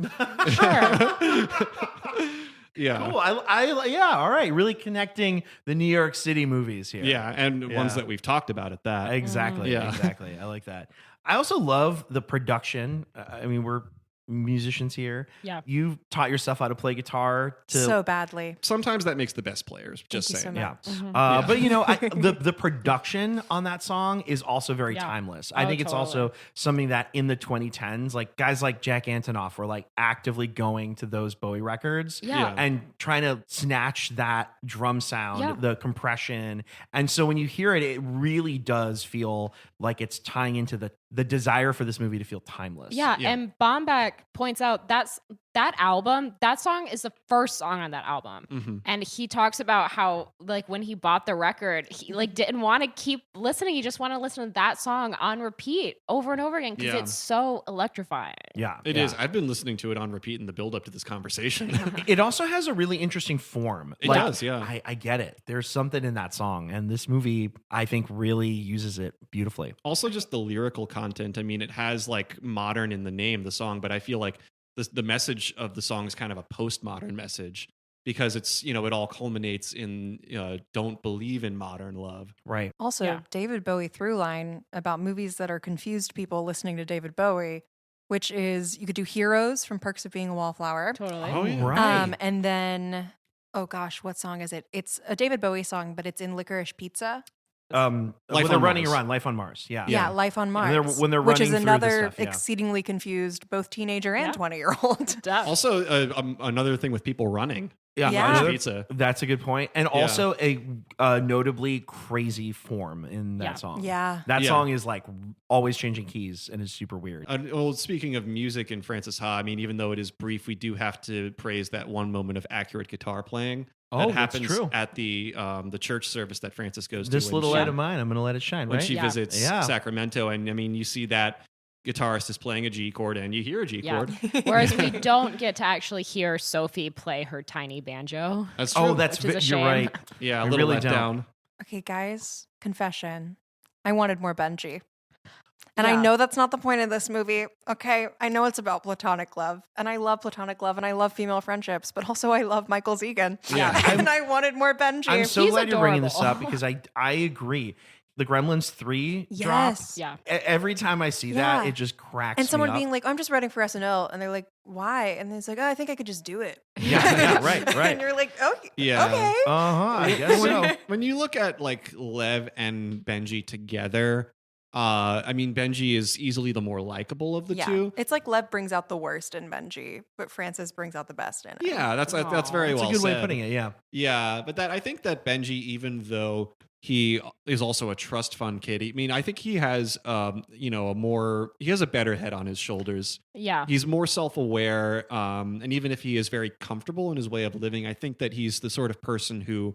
Yeah. Cool. All right. Really connecting the New York City movies here. Yeah. And ones that we've talked about at that. Exactly. Yeah. Exactly. I like that. I also love the production. I mean, we're musicians here. Yeah. You taught yourself how to play guitar so badly. Sometimes that makes the best players. Just Thank you saying. so much. But the production on that song is also very timeless. I think it's also something that in the 2010s, like guys like Jack Antonoff were like actively going to those Bowie records and trying to snatch that drum sound, the compression. And so when you hear it, it really does feel like it's tying into the desire for this movie to feel timeless. Yeah. And Baumbach points out that song is the first song on that album. And he talks about how like when he bought the record, he like didn't want to keep listening. He just wanted to listen to that song on repeat over and over again because it's so electrifying. Yeah. It is. I've been listening to it on repeat in the build up to this conversation. It also has a really interesting form. It does, yeah. I get it. There's something in that song. And this movie, I think, really uses it beautifully. Also, just the lyrical content. I mean, it has like modern in the name, the song, but I feel like the message of the song is kind of a postmodern message because it's, it all culminates in don't believe in modern love. Right. Also, David Bowie through line about movies that are confused people listening to David Bowie, which is you could do Heroes from Perks of Being a Wallflower. Totally. Oh, yeah. Right. And then, oh gosh, what song is it? It's a David Bowie song, but it's in Licorice Pizza. When they're running around, Life on Mars. Yeah, Life on Mars. When they're which running is through another the stuff, exceedingly confused, both teenager and 20-year-old. Also, another thing with people running. Yeah. Pizza. That's a good point. And also a notably crazy form in that song. Yeah. That song is like always changing keys and is super weird. Well, speaking of music and Francis Ha, I mean, even though it is brief, we do have to praise that one moment of accurate guitar playing. That happens at the church service that Francis goes to. This little light of mine, I'm going to let it shine, when right? she visits Sacramento. And I mean, you see that guitarist is playing a G chord and you hear a G chord. Whereas we don't get to actually hear Sophie play her tiny banjo. That's true. Oh, that's you're right. Yeah, a little really let down. Okay, guys, confession. I wanted more Benji. And I know that's not the point of this movie. Okay, I know it's about platonic love. And I love platonic love and I love female friendships, but also I love Michael Zegan. Yeah. And I wanted more Benji. I'm so He's glad you're bringing this adorable. up because I agree. The Gremlins 3 drop. Yeah. Every time I see that, it just cracks and someone me up. being like, I'm just writing for SNL. And they're like, why? And he's like, oh, I think I could just do it. Yeah, right. And you're like, okay. Yeah. Okay. I guess so. When you look at like Lev and Benji together, I mean, Benji is easily the more likable of the two. It's like Lev brings out the worst in Benji, but Francis brings out the best in him. Yeah, that's very That's well a good way said. of putting it, yeah. Yeah, but I think that Benji, even though he is also a trust fund kid. I mean, I think he has, he has a better head on his shoulders. Yeah. He's more self-aware. And even if he is very comfortable in his way of living, I think that he's the sort of person who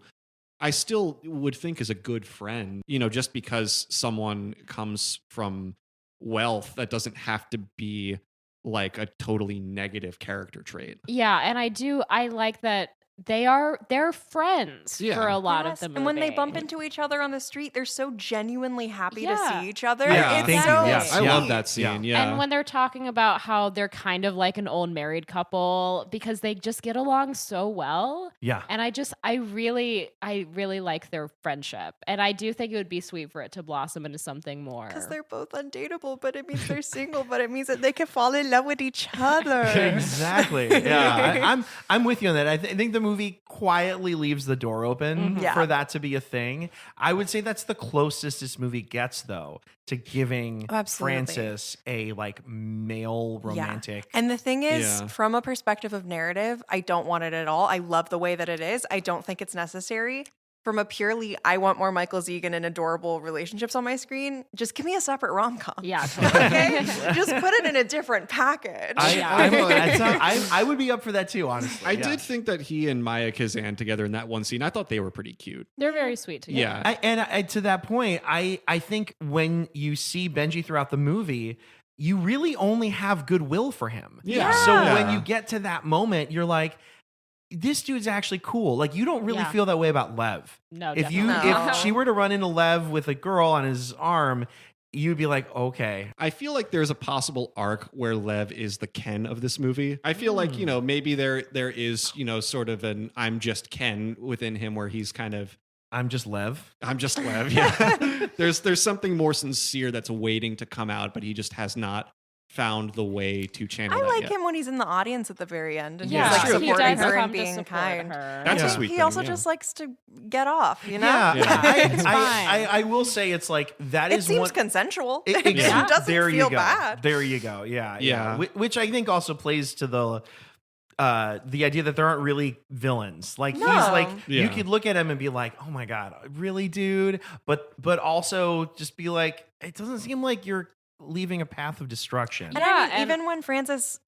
I still would think is a good friend. Just because someone comes from wealth, that doesn't have to be like a totally negative character trait. Yeah, and I like that they're friends for a lot of the movie. And when they bump into each other on the street, they're so genuinely happy to see each other. Yeah. It's Thank so you. Yes. I sweet. love that scene. Yeah. And when they're talking about how they're kind of like an old married couple because they just get along so well. Yeah. And I really like their friendship. And I do think it would be sweet for it to blossom into something more. Because they're both undateable, but it means they're single, but it means that they can fall in love with each other. Exactly. Yeah. I'm with you on that. I think the movie quietly leaves the door open for that to be a thing. I would say that's the closest this movie gets, though, to giving Francis a like male romantic. And the thing is, from a perspective of narrative, I don't want it at all. I love the way that it is. I don't think it's necessary. From a purely, I want more Michael Zegan and adorable relationships on my screen, just give me a separate rom-com. Yeah. Totally. Okay? Just put it in a different package. I would be up for that too, honestly. I did think that he and Maya Kazan together in that one scene, I thought they were pretty cute. They're very sweet together. Yeah. And to that point, I think when you see Benji throughout the movie, you really only have goodwill for him. Yeah. So when you get to that moment, you're like, this dude's actually cool. Like, you don't really feel that way about Lev. No, if she were to run into Lev with a girl on his arm, you'd be like, okay. I feel like there's a possible arc where Lev is the Ken of this movie. I feel like, maybe there is, sort of an I'm just Ken within him where he's kind of I'm just Lev. Yeah. There's something more sincere that's waiting to come out, but he just has not found the way to channel I that like yet. him when he's in the audience at the very end and Yeah. he's like True. supporting He does her come and to being support kind. her. That's a He- sweet he thing, also yeah. just likes to get off, you know? I will say it's like that It is seems one. consensual. It It doesn't there feel you go. bad. There you go. Yeah. Yeah. Which I think also plays to the idea that there aren't really villains. Like No. he's like you Yeah. could look at him and be like, oh my god, really, dude? But also just be like, it doesn't seem like you're leaving a path of destruction. And Yeah, I mean, and- even when Frances,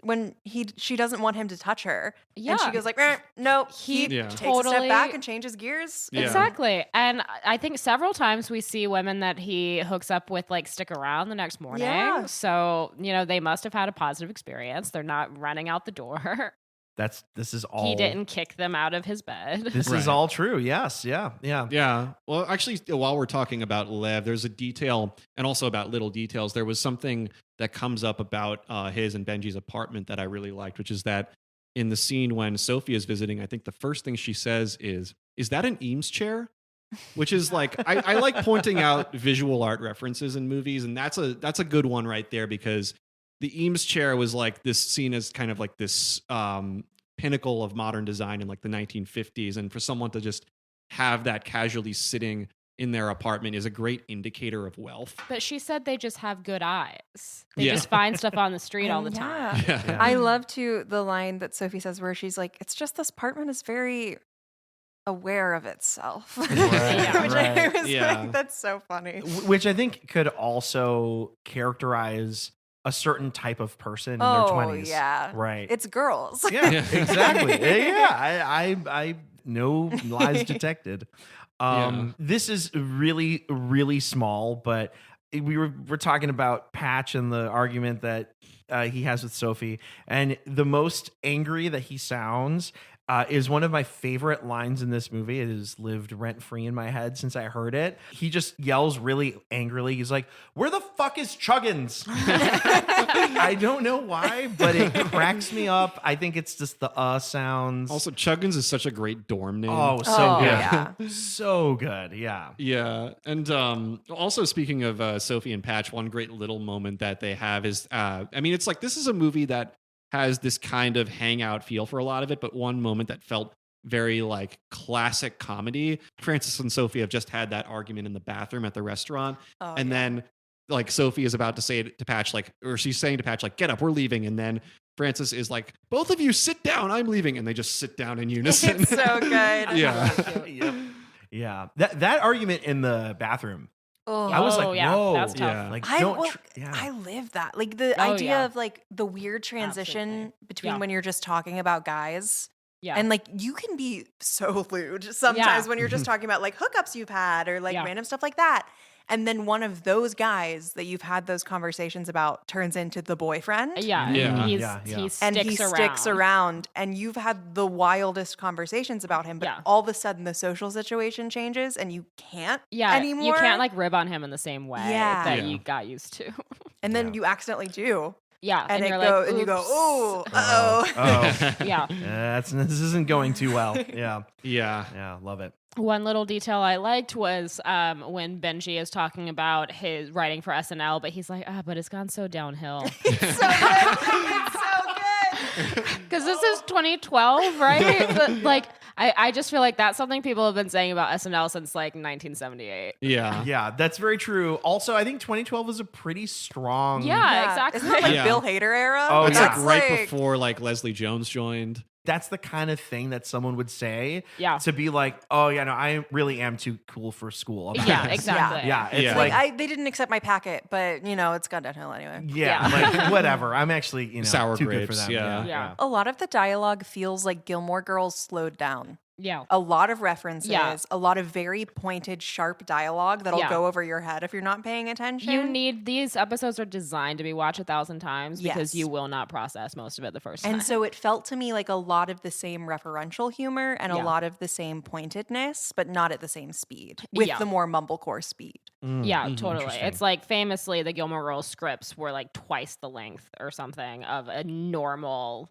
she doesn't want him to touch her, Yeah. and she goes like, no, he Yeah. takes a Totally- step back and changes gears. Yeah. Exactly. And I think several times we see women that he hooks up with like stick around the next morning. Yeah. So, they must have had a positive experience. They're not running out the door. This is all He didn't kick them out of his bed. This Right. is all true. Yes. Yeah. Yeah. Well, actually, while we're talking about Lev, there's a detail, and also about little details. There was something that comes up about his and Benji's apartment that I really liked, which is that in the scene when Sophie is visiting, I think the first thing she says is that an Eames chair? Which is like, I like pointing out visual art references in movies, and that's a good one right there, because the Eames chair was like this seen as kind of like this pinnacle of modern design in like the 1950s. And for someone to just have that casually sitting in their apartment is a great indicator of wealth. But she said they just have good eyes. They Yeah. just find stuff on the street all the time. Yeah. I love the line that Sophie says where she's like, it's just this apartment is very aware of itself. Right, Which I was Yeah. like, that's so funny. Which I think could also characterize a certain type of person in their Oh, 20s. yeah. Right. It's girls. Yeah, Yeah. exactly. I no lies detected. Yeah. This is really, really small, but we're talking about Patch and the argument that he has with Sophie, and the most angry that he sounds is one of my favorite lines in this movie. It has lived rent-free in my head since I heard it. He just yells really angrily. He's like, "Where the fuck is Chuggins?" I don't know why, but it cracks me up. I think it's just the sounds. Also, Chuggins is such a great dorm name. Oh, so Oh, good. yeah. So good. Yeah. Yeah. And also, speaking of Sophie and Patch, one great little moment that they have is, it's like this is a movie that has this kind of hangout feel for a lot of it, but one moment that felt very like classic comedy. Francis and Sophie have just had that argument in the bathroom at the restaurant. Oh, And yeah. then like Sophie is about to say to Patch, like, or she's saying to Patch, like, get up, we're leaving. And then Francis is like, both of you sit down, I'm leaving. And they just sit down in unison. It's so good. Yeah. Yep. Yeah. That argument in the bathroom. Oh, I was like, yeah, whoa. that's tough. Yeah. Like, I don't. Yeah. I live that. Like the Oh, idea yeah. of like the weird transition Absolutely. between Yeah. when you're just talking about guys. Yeah. And like you can be so lewd sometimes Yeah. when you're just talking about like hookups you've had or like Yeah. random stuff like that. And then one of those guys that you've had those conversations about turns into the boyfriend. Yeah. Yeah. He And sticks he sticks around and you've had the wildest conversations about him, but Yeah. all of a sudden the social situation changes and you can't Yeah. anymore. You can't like rib on him in the same way Yeah. that Yeah. you got used to. and then Yeah. you accidentally do. Yeah. And, you're go like, and you go, "Oops." oh, uh-oh. Yeah. This isn't going too well. Yeah. Yeah. Yeah. Love it. One little detail I liked was when Benji is talking about his writing for SNL, but he's like, but it's gone so downhill. It's so good. It's so good. Because this is 2012, right? Like, I just feel like that's something people have been saying about SNL since like 1978. Yeah. Yeah, that's very true. Also, I think 2012 was a pretty strong. Yeah, exactly. Isn't that like Yeah. Bill Hader era? Oh, It's yeah. like right before like Leslie Jones joined. That's the kind of thing that someone would say Yeah. to be like, oh, yeah, no, I really am too cool for school. about Yeah, this. exactly. Yeah, it's Yeah. like, They didn't accept my packet, but you know, it's gone downhill anyway. yeah, like whatever. I'm actually, Sour too good for grapes, them. yeah. Yeah. A lot of the dialogue feels like Gilmore Girls slowed down. Yeah. A lot of references, Yeah. a lot of very pointed, sharp dialogue that'll Yeah. go over your head if you're not paying attention. These episodes are designed to be watched 1,000 times because Yes. you will not process most of it the first time. And so it felt to me like a lot of the same referential humor and a Yeah. lot of the same pointedness, but not at the same speed, with Yeah. the more mumblecore speed. Yeah, totally. Interesting. It's like famously the Gilmore Girls scripts were like twice the length or something of a normal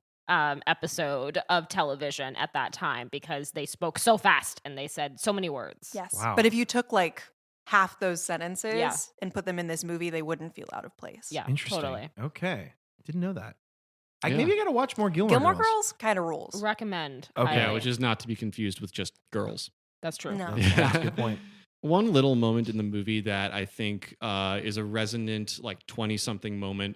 episode of television at that time because they spoke so fast and they said so many words. Yes. Wow. But if you took like half those sentences Yeah. and put them in this movie, they wouldn't feel out of place. Yeah, Interesting. totally. Okay. Didn't know that. Yeah. Maybe I got to watch more Gilmore, Gilmore Girls kind of rules. Recommend. Okay. Yeah, which is not to be confused with just girls. That's true. No. That's a good point. One little moment in the movie that I think is a resonant, like 20-something moment,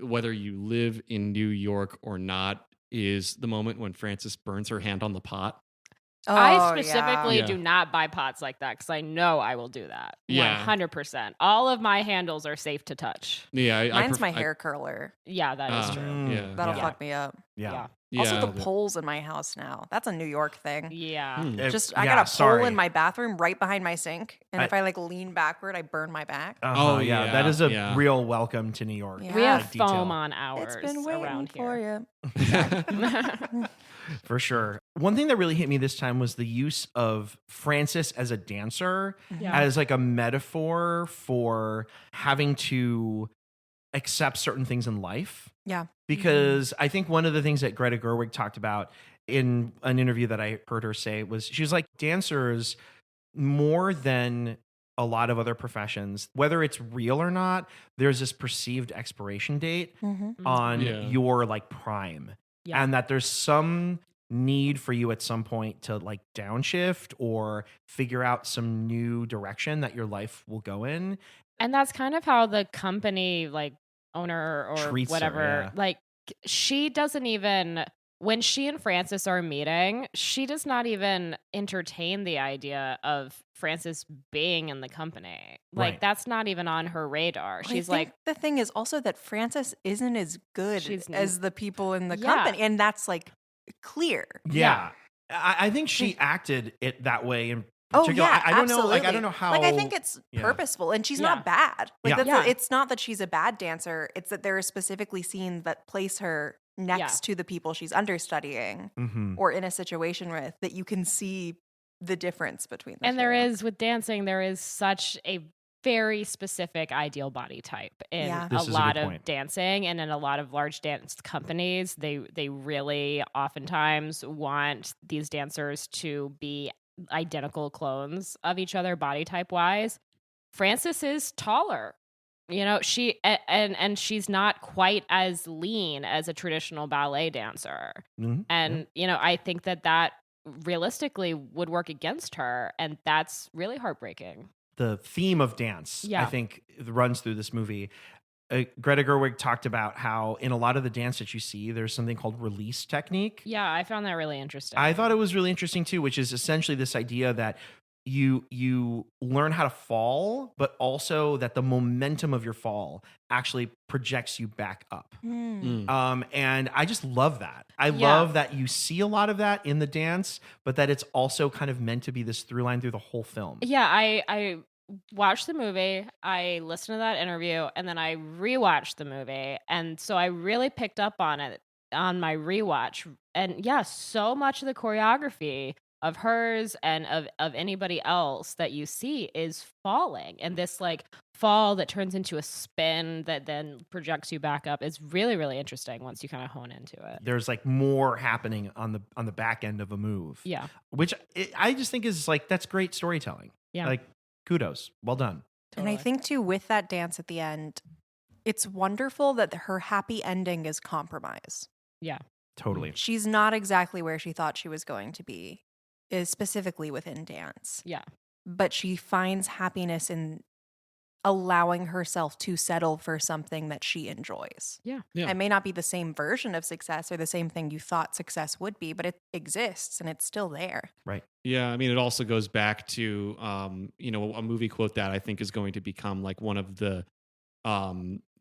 whether you live in New York or not, is the moment when Frances burns her hand on the pot. I specifically Yeah. do not buy pots like that because I know I will do that. Yeah. 100%. All of my handles are safe to touch. Yeah, Mine's my hair curler. Yeah, that is true. Yeah, That'll Yeah. fuck me up. Yeah. yeah, Also, the but- poles in my house now. That's a New York thing. Yeah. I got a pole sorry. in my bathroom right behind my sink. And I- if I like lean backward, I burn my back. Oh, yeah. yeah, That is a yeah. real welcome to New York. Yeah. We have That detail. foam on ours It's been waiting around for here. you. For sure. One thing that really hit me this time was the use of Frances as a dancer Yeah. as like a metaphor for having to accept certain things in life. Yeah. Because I think one of the things that Greta Gerwig talked about in an interview that I heard her say was she was like, dancers, more than a lot of other professions, whether it's real or not, there's this perceived expiration date on Yeah. your like prime. Yeah. And that there's some need for you at some point to like downshift or figure out some new direction that your life will go in. And that's kind of how the company, like owner or Treats her, whatever, yeah. like she doesn't even, when she and Frances are meeting, she does not even entertain the idea of Frances being in the company. Like Right. that's not even on her radar. I She's think like, the thing is also that Frances isn't as good She's as the people in the Yeah. company. And that's like clear. Yeah. I think she acted it that way in Oh particular. yeah, I don't know. Like, I absolutely. don't know how. Like I think it's yeah. purposeful, and she's Yeah. not bad. Like Yeah. that's Yeah. it's not that she's a bad dancer. It's that there are specifically scenes that place her next to the people she's understudying Mhm. or in a situation with that you can see the difference between the and two. there is with dancing, there is such a very specific ideal body type in Yeah. This a is a lot good of point. dancing and in a lot of large dance companies. They really oftentimes want these dancers to be identical clones of each other body type wise. Frances is taller. You know, and she's not quite as lean as a traditional ballet dancer. Mhm. And, you know, I think that realistically would work against her. And that's really heartbreaking. The theme of dance, I Yeah. think, runs through this movie. Greta Gerwig talked about how in a lot of the dance that you see, there's something called release technique. Yeah, I found that really interesting. I thought it was really interesting too, which is essentially this idea that you learn how to fall, but also that the momentum of your fall actually projects you back up. And I just love that. I love that you see a lot of that in the dance, but that it's also kind of meant to be this through line through the whole film. Yeah, I watched the movie, I listened to that interview, and then I rewatched the movie. And so I really picked up on it on my rewatch. And yeah, so much of the choreography of hers and of anybody else that you see is falling. And this like fall that turns into a spin that then projects you back up is really, really interesting once you kind of hone into it. There's like more happening on the back end of a move. Yeah. Which I just think is like, that's great storytelling. Yeah. Like, kudos. Well done. Totally. And I think too, with that dance at the end, it's wonderful that her happy ending is compromise. Yeah. Totally. She's not exactly where she thought she was going to be, is specifically within dance. Yeah. But she finds happiness in allowing herself to settle for something that she enjoys. Yeah. Yeah. It may not be the same version of success or the same thing you thought success would be, but it exists and it's still there. Right. Yeah, I mean, it also goes back to, a movie quote that I think is going to become like one of the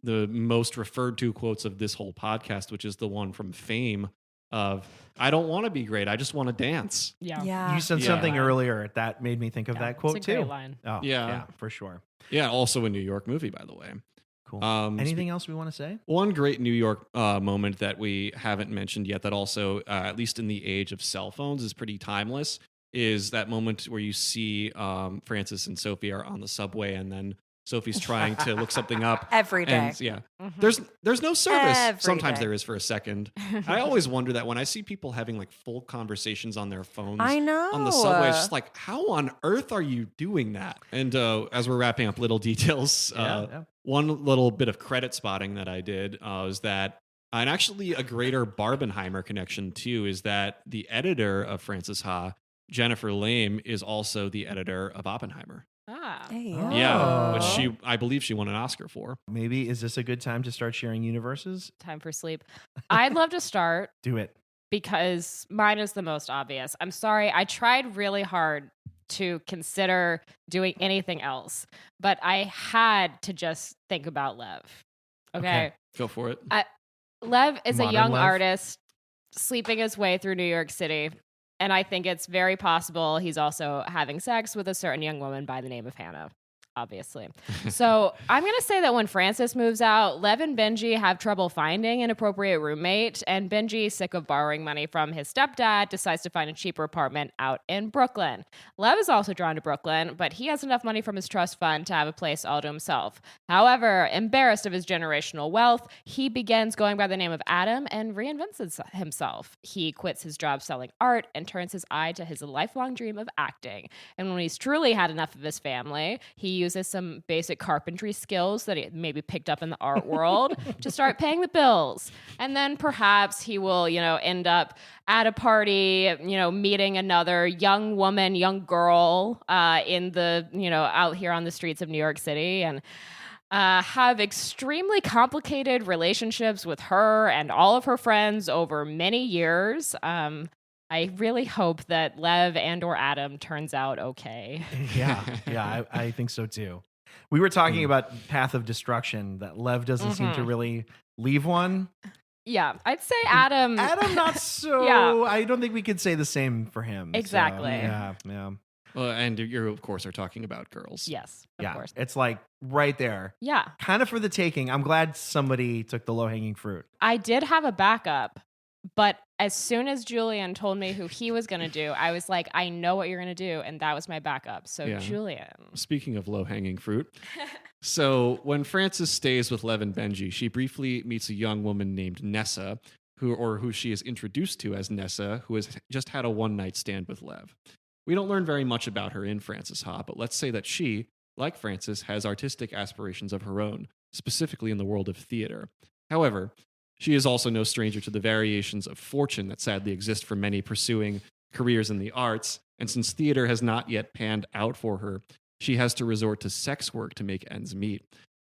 most referred to quotes of this whole podcast, which is the one from Fame of, I don't want to be great, I just want to dance. Yeah. You said Yeah. something earlier that made me think of that quote it's a too. great line. Oh, Yeah. yeah, for sure. Yeah, also a New York movie, by the way. Cool. Um, Anything else we want to say? One great New York moment that we haven't mentioned yet that also, at least in the age of cell phones, is pretty timeless, is that moment where you see Francis and Sophie are on the subway and then Sophie's trying to look something up. Every day. And yeah, Mhm. there's no service. Every Sometimes day. there is for a second. I always wonder that when I see people having like full conversations on their phones I know. on the subway, it's just like, how on earth are you doing that? And as we're wrapping up little details, Yeah. one little bit of credit spotting that I did is that, and actually a greater Barbenheimer connection too, is that the editor of Frances Ha, Jennifer Lame, is also the editor of Oppenheimer. Hey, Oh. Yeah, which Oh. I believe she won an Oscar for. Maybe is this a good time to start sharing universes? Time for sleep. I'd love to start Do it. because mine is the most obvious. I'm sorry. I tried really hard to consider doing anything else, but I had to just think about Lev. Okay. Go for it. Lev is a Modern young Lev? artist sleeping his way through New York City. And I think it's very possible he's also having sex with a certain young woman by the name of Hannah, obviously. So I'm going to say that when Francis moves out, Lev and Benji have trouble finding an appropriate roommate. And Benji, sick of borrowing money from his stepdad, decides to find a cheaper apartment out in Brooklyn. Lev is also drawn to Brooklyn, but he has enough money from his trust fund to have a place all to himself. However, embarrassed of his generational wealth, he begins going by the name of Adam and reinvents himself. He quits his job selling art and turns his eye to his lifelong dream of acting. And when he's truly had enough of his family, he uses some basic carpentry skills that he maybe picked up in the art world to start paying the bills. And then perhaps he will, end up at a party, meeting another young woman, young girl in the, out here on the streets of New York City and have extremely complicated relationships with her and all of her friends over many years. I really hope that Lev and or Adam turns out okay. Yeah, I think so too. We were talking about Path of Destruction, that Lev doesn't seem to really leave one. Yeah, I'd say Adam. Adam, not so. Yeah. I don't think we could say the same for him. So, Exactly. yeah. Well, and you, of course, are talking about girls. Yes, of course. It's like right there. Yeah, Kind of for the taking. I'm glad somebody took the low-hanging fruit. I did have a backup, but as soon as Julian told me who he was going to do, I was like, I know what you're going to do. And that was my backup. So, Yeah. Julian. Speaking of low-hanging fruit, so when Frances stays with Lev and Benji, she briefly meets a young woman named Nessa, who she is introduced to as Nessa, who has just had a one-night stand with Lev. We don't learn very much about her in Frances Ha, but let's say that she, like Frances, has artistic aspirations of her own, specifically in the world of theater. However, she is also no stranger to the variations of fortune that sadly exist for many pursuing careers in the arts, and since theater has not yet panned out for her, she has to resort to sex work to make ends meet.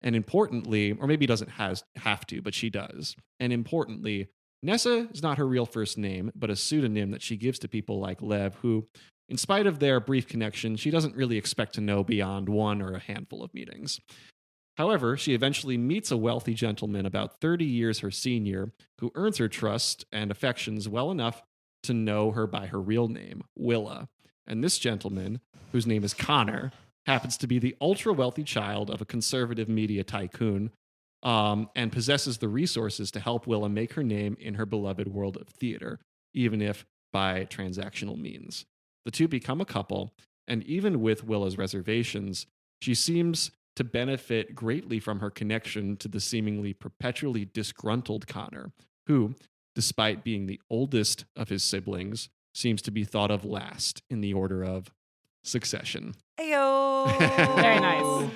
And importantly, or maybe doesn't have to, but she does. And importantly, Nessa is not her real first name, but a pseudonym that she gives to people like Lev, who in spite of their brief connection, she doesn't really expect to know beyond one or a handful of meetings. However, she eventually meets a wealthy gentleman about 30 years her senior who earns her trust and affections well enough to know her by her real name, Willa. And this gentleman, whose name is Connor, happens to be the ultra-wealthy child of a conservative media tycoon and possesses the resources to help Willa make her name in her beloved world of theater, even if by transactional means. The two become a couple, and even with Willa's reservations, she seems to benefit greatly from her connection to the seemingly perpetually disgruntled Connor, who, despite being the oldest of his siblings, seems to be thought of last in the order of succession. Ayo. Very nice.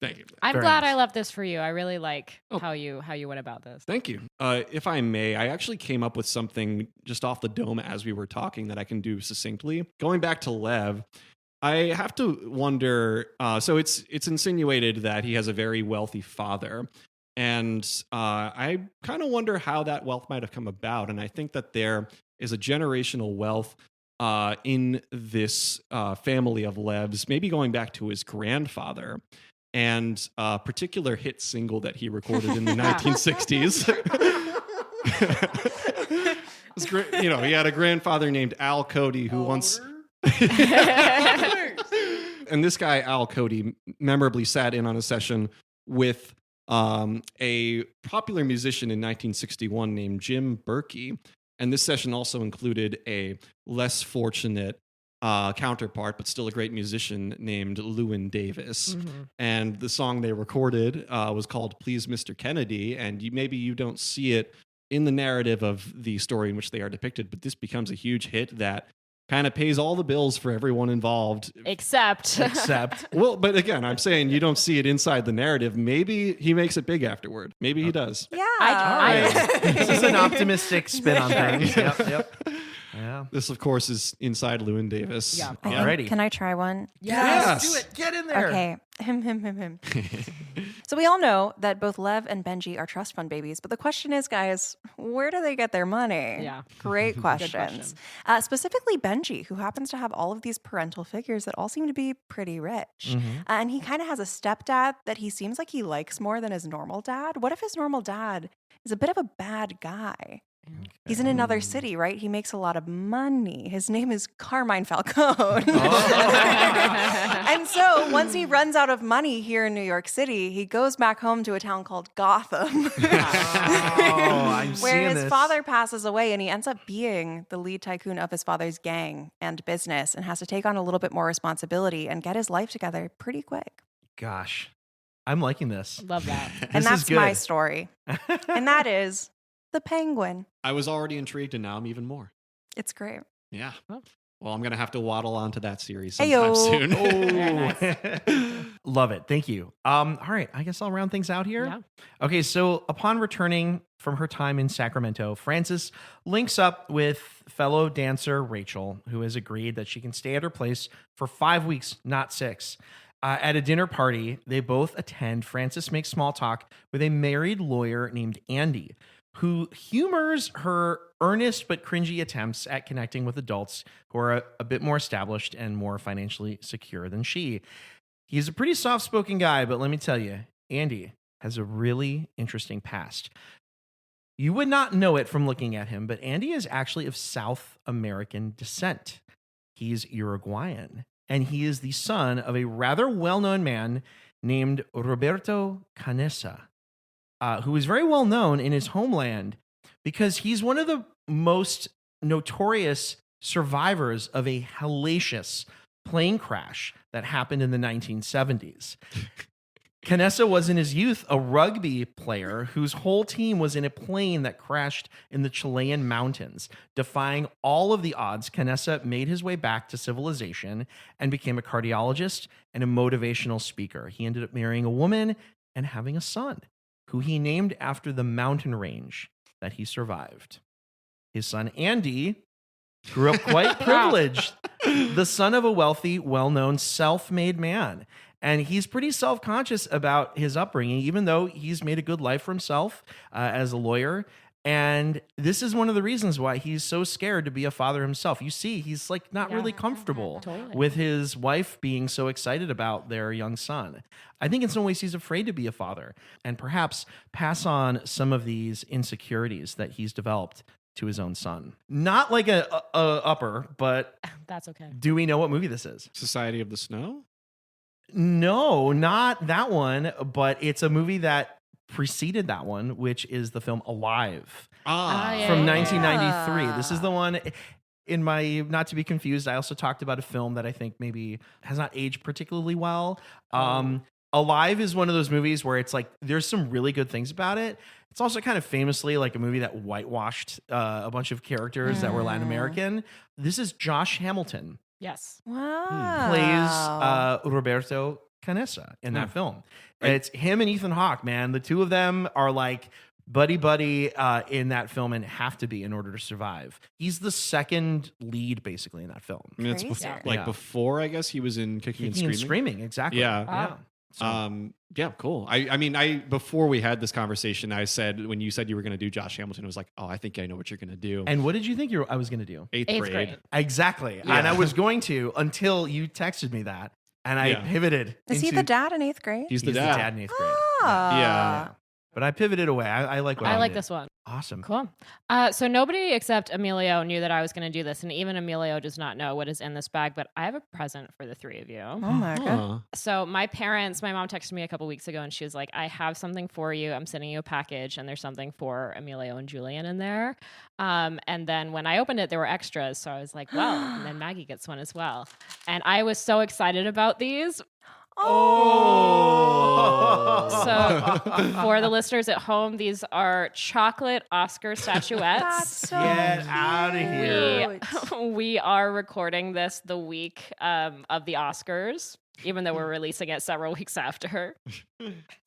Thank you. I'm Very glad nice. I left this for you. I really like how you went about this. Thank you. If I may, I actually came up with something just off the dome as we were talking that I can do succinctly. Going back to Lev, I have to wonder, so it's insinuated that he has a very wealthy father. And I kind of wonder how that wealth might have come about. And I think that there is a generational wealth in this family of Levs, maybe going back to his grandfather, and a particular hit single that he recorded in the 1960s. It was great. You know, he had a grandfather named Al Cody who once... And this guy, Al Cody, memorably sat in on a session with a popular musician in 1961 named Jim Berkey. And this session also included a less fortunate counterpart, but still a great musician named Llewyn Davis. Mm-hmm. And the song they recorded was called Please Mr. Kennedy. And maybe you don't see it in the narrative of the story in which they are depicted, but this becomes a huge hit that kind of pays all the bills for everyone involved. Except. Well, but again, I'm saying you don't see it inside the narrative. Maybe he makes it big afterward. Maybe he does. Yeah. This is an optimistic spin on things. Yep. Yeah. This, of course, is inside Llewyn Davis. Yeah. Alrighty. Can I try one? Yes. Do it. Get in there. Okay. Him. So we all know that both Lev and Benji are trust fund babies, but the question is, guys, where do they get their money? Yeah. Great questions. question. Specifically Benji, who happens to have all of these parental figures that all seem to be pretty rich. Mm-hmm. And he kind of has a stepdad that he seems like he likes more than his normal dad. What if his normal dad is a bit of a bad guy? He's in another city, right? He makes a lot of money. His name is Carmine Falcone. And so once he runs out of money here in New York City, he goes back home to a town called Gotham, where his father passes away, and he ends up being the lead tycoon of his father's gang and business, and has to take on a little bit more responsibility and get his life together pretty quick. Gosh, I'm liking this. Love that. And that's my story. And that is The Penguin. I was already intrigued, and now I'm even more. It's great. Yeah. Well, I'm going to have to waddle onto that series sometime soon. Love it. Thank you. All right. I guess I'll round things out here. Yeah. Okay. So upon returning from her time in Sacramento, Frances links up with fellow dancer Rachel, who has agreed that she can stay at her place for 5 weeks, not 6. At a dinner party they both attend, Frances makes small talk with a married lawyer named Andy, who humors her earnest but cringy attempts at connecting with adults who are a bit more established and more financially secure than she. He's a pretty soft-spoken guy, but let me tell you, Andy has a really interesting past. You would not know it from looking at him, but Andy is actually of South American descent. He's Uruguayan, and he is the son of a rather well-known man named Roberto Canessa, who is very well known in his homeland because he's one of the most notorious survivors of a hellacious plane crash that happened in the 1970s. Canessa was in his youth a rugby player whose whole team was in a plane that crashed in the Chilean mountains. Defying all of the odds, Canessa made his way back to civilization and became a cardiologist and a motivational speaker. He ended up marrying a woman and having a son, who he named after the mountain range that he survived. His son, Andy, grew up quite privileged, the son of a wealthy, well-known, self-made man. And he's pretty self-conscious about his upbringing, even though he's made a good life for himself as a lawyer. And this is one of the reasons why he's so scared to be a father himself. You see, he's like not really comfortable Totally. with his wife being so excited about their young son. I think in some ways he's afraid to be a father and perhaps pass on some of these insecurities that he's developed to his own son. Not like a upper, but That's okay. do we know what movie this is? Society of the Snow? No, not that one, but it's a movie that preceded that one, which is the film Alive yeah, from yeah. 1993. This is the one. In my, not to be confused, I also talked about a film that I think maybe has not aged particularly well. Alive is one of those movies where it's like there's some really good things about it. It's also kind of famously like a movie that whitewashed a bunch of characters that were Latin American. This is Josh Hamilton Yes. Wow. plays Roberto Canessa in that film. It's him and Ethan Hawke, man. The two of them are like buddy in that film and have to be in order to survive. He's the second lead basically in that film. I mean, it's Crazy. before, I guess, he was in Kicking and Kicking Screaming. and Screaming, exactly. Yeah. So, Yeah, cool. I mean, before we had this conversation, I said, when you said you were going to do Josh Hamilton, I was like, oh, I think I know what you're going to do. and what did you think I was going to do? Eighth grade. Exactly. Yeah. And I was going to until you texted me that. And I pivoted. Is he into- the dad in 8th grade? He's the He's dad. the dad in 8th grade. Ah. Yeah. But I pivoted away. I like what I like did. this one. Awesome. Cool. So nobody except Emilio knew that I was going to do this, and even Emilio does not know what is in this bag. But I have a present for the three of you. Oh my god. Huh. So my mom texted me a couple weeks ago, and she was like, "I have something for you. I'm sending you a package, and there's something for Emilio and Julian in there." And then when I opened it, there were extras, so I was like, "Well," and then Maggie gets one as well. And I was so excited about these. So for the listeners at home, these are chocolate Oscar statuettes. That's so Get out of here. We are recording this the week of the Oscars, even though we're releasing it several weeks after.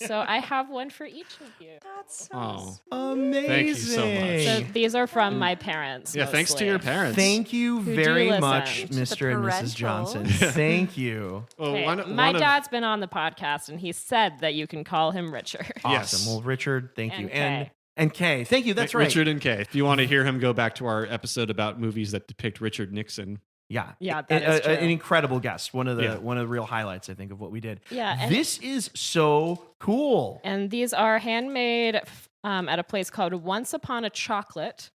So I have one for each of you. That's so Oh. Amazing. Thank you so much. So these are from my parents. Yeah, thanks to mostly. your parents. Thank you Who do very listen. much, The Mr. and Mrs. parentals. Johnson. Thank you. Well, Okay, one my of- dad's been on the podcast, and he said that you can call him Richard. Yes. Awesome. Well, Richard, thank And you. Kay. And Kay. Thank you. That's right. Richard and Kay. If you want to hear him, go back to our episode about movies that depict Richard Nixon. Yeah. Yeah, that is true. An incredible guest. One of the Yeah. real highlights, I think, of what we did. Yeah, and- This is so cool. And these are handmade at a place called Once Upon a Chocolate,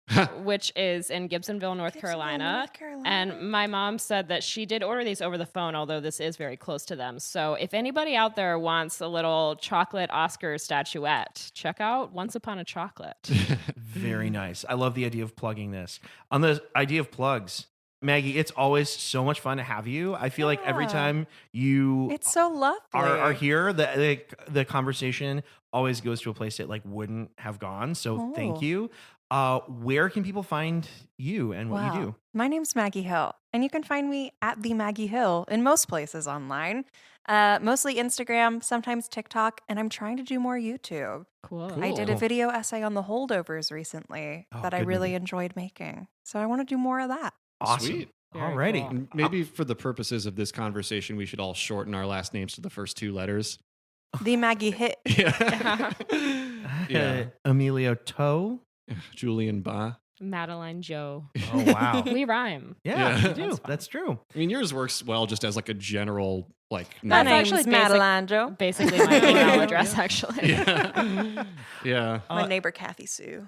which is in Gibsonville, North Carolina. North Carolina. And my mom said that she did order these over the phone, although this is very close to them. So if anybody out there wants a little chocolate Oscar statuette, check out Once Upon a Chocolate. Very nice. I love the idea of plugging this. On the idea of plugs, Maggie, it's always so much fun to have you. I feel like every Yeah. time you It's so lovely. are here, the conversation always goes to a place it like wouldn't have gone. So thank Oh. you. Where can people find you and what you do? My name's Maggie Hill, and you can find me at the Maggie Hill in most places online. Mostly Instagram, sometimes TikTok, and I'm trying to do more YouTube. Cool. I did a Cool. video essay on the holdovers recently Oh, that I good really movie. enjoyed making. So I want to do more of that. Awesome. Sweet. Very Alrighty. cool. And maybe for the purposes of this conversation, we should all shorten our last names to the first two letters. The Maggie Hit. Yeah. Yeah. Emilio Toe. Julian Ba. Madeline Joe. Oh wow. We rhyme. Yeah, Yeah. you do. That's fine. That's true. I mean, yours works well just as like a general, like, My That's name. name's actually basic- Madeline Joe. Basically my email address, actually. Yeah. Yeah. My neighbor Kathy Sue.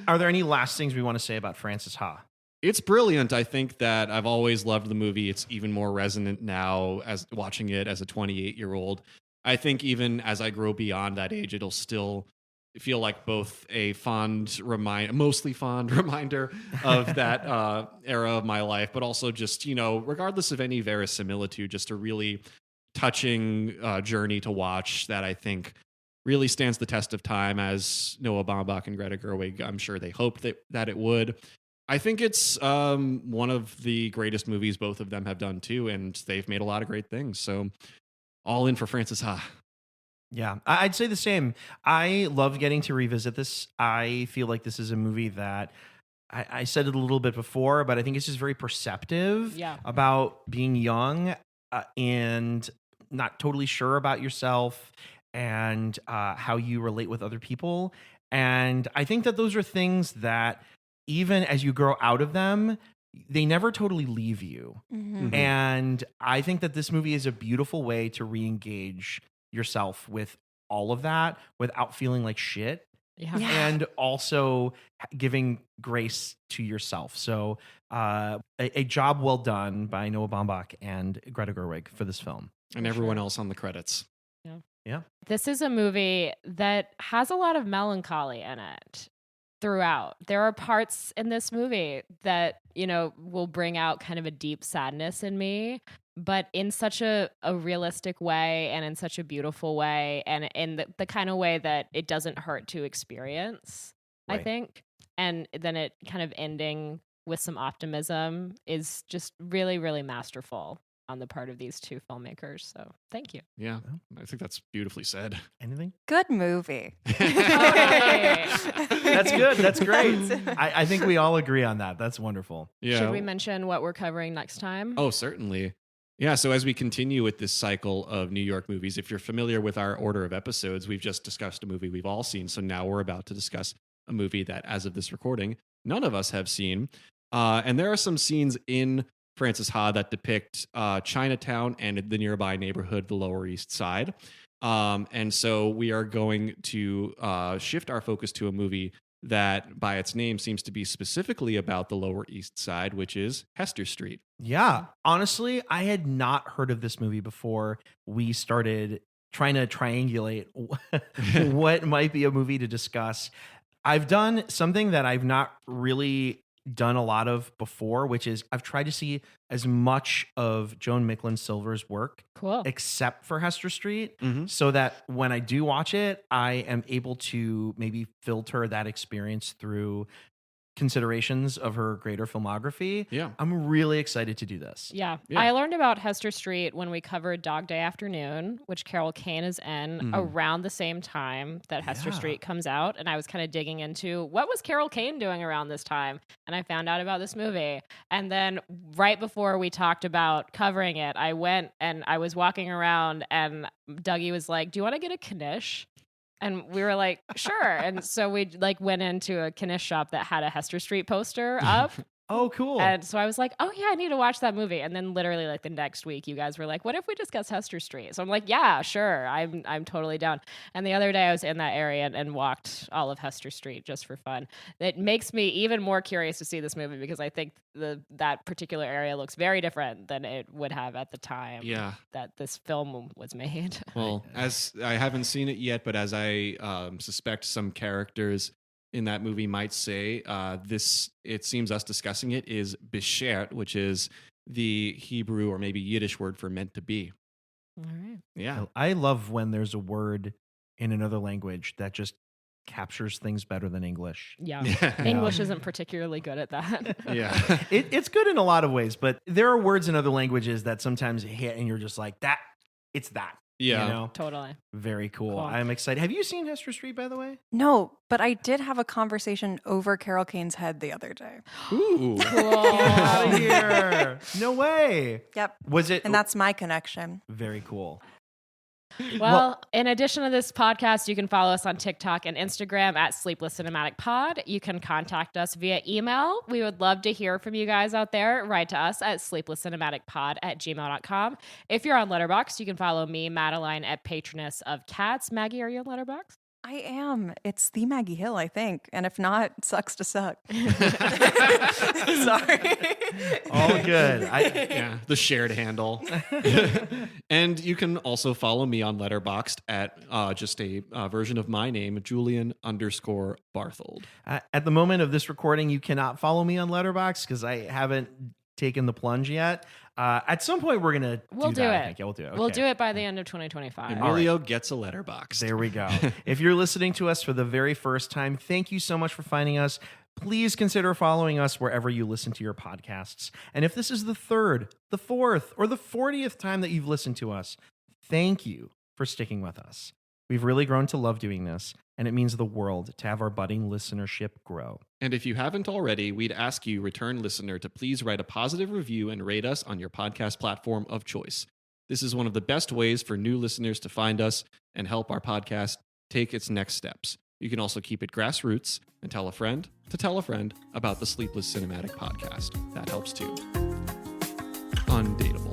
Are there any last things we want to say about Frances Ha? It's brilliant. I think that I've always loved the movie. It's even more resonant now as watching it as a 28-year-old. I think even as I grow beyond that age, it'll still feel like both a mostly fond reminder of that era of my life, but also just, regardless of any verisimilitude, just a really touching journey to watch that I think really stands the test of time, as Noah Baumbach and Greta Gerwig, I'm sure they hoped that it would. I think it's one of the greatest movies both of them have done too, and they've made a lot of great things. So all in for Frances Ha. Yeah, I'd say the same. I love getting to revisit this. I feel like this is a movie that I said it a little bit before, but I think it's just very perceptive Yeah. about being young and not totally sure about yourself and how you relate with other people. And I think that those are things that even as you grow out of them, they never totally leave you. Mhm. And I think that this movie is a beautiful way to re-engage yourself with all of that without feeling like shit. Yeah. Yeah. And also giving grace to yourself. So a job well done by Noah Baumbach and Greta Gerwig for this film. And everyone else on the credits. Yeah. This is a movie that has a lot of melancholy in it throughout. There are parts in this movie that, will bring out kind of a deep sadness in me, but in such a realistic way and in such a beautiful way and in the kind of way that it doesn't hurt to experience, I Right. think. And then it kind of ending with some optimism is just really, really masterful on the part of these two filmmakers. So thank you. Yeah, I think that's beautifully said. Anything? Good movie. That's good. That's great. I think we all agree on that. That's wonderful. Yeah. Should we mention what we're covering next time? Oh, certainly. Yeah, so as we continue with this cycle of New York movies, if you're familiar with our order of episodes, we've just discussed a movie we've all seen. So now we're about to discuss a movie that, as of this recording, none of us have seen. And there are some scenes in Frances Ha that depict Chinatown and the nearby neighborhood, the Lower East Side. And so we are going to shift our focus to a movie that, by its name, seems to be specifically about the Lower East Side, which is Hester Street. Yeah. Honestly, I had not heard of this movie before we started trying to triangulate what might be a movie to discuss. I've done something that I've not really done a lot of before, which is I've tried to see as much of Joan Micklin Silver's work Cool. except for Hester Street, Mhm. so that when I do watch it, I am able to maybe filter that experience through considerations of her greater filmography. Yeah. I'm really excited to do this. Yeah. Yeah. I learned about Hester Street when we covered Dog Day Afternoon, which Carol Kane is in around the same time that Hester Yeah. Street comes out. And I was kind of digging into what was Carol Kane doing around this time. And I found out about this movie. And then right before we talked about covering it, I went and I was walking around and Dougie was like, "Do you want to get a Knish?" And we were like, sure. And so we went into a Knish shop that had a Hester Street poster up. Oh, cool. And so I was like, oh yeah, I need to watch that movie. And then literally the next week, you guys were like, what if we discuss Hester Street? So I'm like, yeah, sure. I'm totally down. And the other day I was in that area and walked all of Hester Street just for fun. It makes me even more curious to see this movie because I think that particular area looks very different than it would have at the time that this film was made. Well, as I haven't seen it yet, but as I suspect some characters in that movie might say, it seems us discussing it is beshert, which is the Hebrew or maybe Yiddish word for meant to be. All right. Yeah. I love when there's a word in another language that just captures things better than English. Yeah. Yeah. English isn't particularly good at that. Yeah. It's good in a lot of ways, but there are words in other languages that sometimes hit and you're just like, it's that. Yeah. You know? Totally. Very cool. Cool. I'm excited. Have you seen Hester Street, by the way? No, but I did have a conversation over Carol Kane's head the other day. Ooh. Get out of here. No way. Yep. Was it? And that's my connection. very cool. Well, in addition to this podcast, you can follow us on TikTok and Instagram at Sleepless Cinematic Pod. You can contact us via email. We would love to hear from you guys out there. Write to us at sleeplesscinematicpod@gmail.com. If you're on Letterboxd, you can follow me, Madeline, at Patroness of Cats. Maggie, are you on Letterboxd? I am. It's the Maggie Hill, I think. And if not, sucks to suck. Sorry. All good. Yeah, the shared handle. And you can also follow me on Letterboxd at just a version of my name, Julian_Barthold. At the moment of this recording, you cannot follow me on Letterboxd because I haven't taken the plunge yet. At some point, we're gonna We'll do that, I it. think. Yeah, we'll do it. We'll Okay. do it by the end of 2025. Emilio gets a Letterboxd. There we go. If you're listening to us for the very first time, thank you so much for finding us. Please consider following us wherever you listen to your podcasts. And if this is the third, the fourth, or the 40th time that you've listened to us, thank you for sticking with us. We've really grown to love doing this, and it means the world to have our budding listenership grow. And if you haven't already, we'd ask you, return listener, to please write a positive review and rate us on your podcast platform of choice. This is one of the best ways for new listeners to find us and help our podcast take its next steps. You can also keep it grassroots and tell a friend to tell a friend about the Sleepless Cinematic podcast. That helps too. Undateable.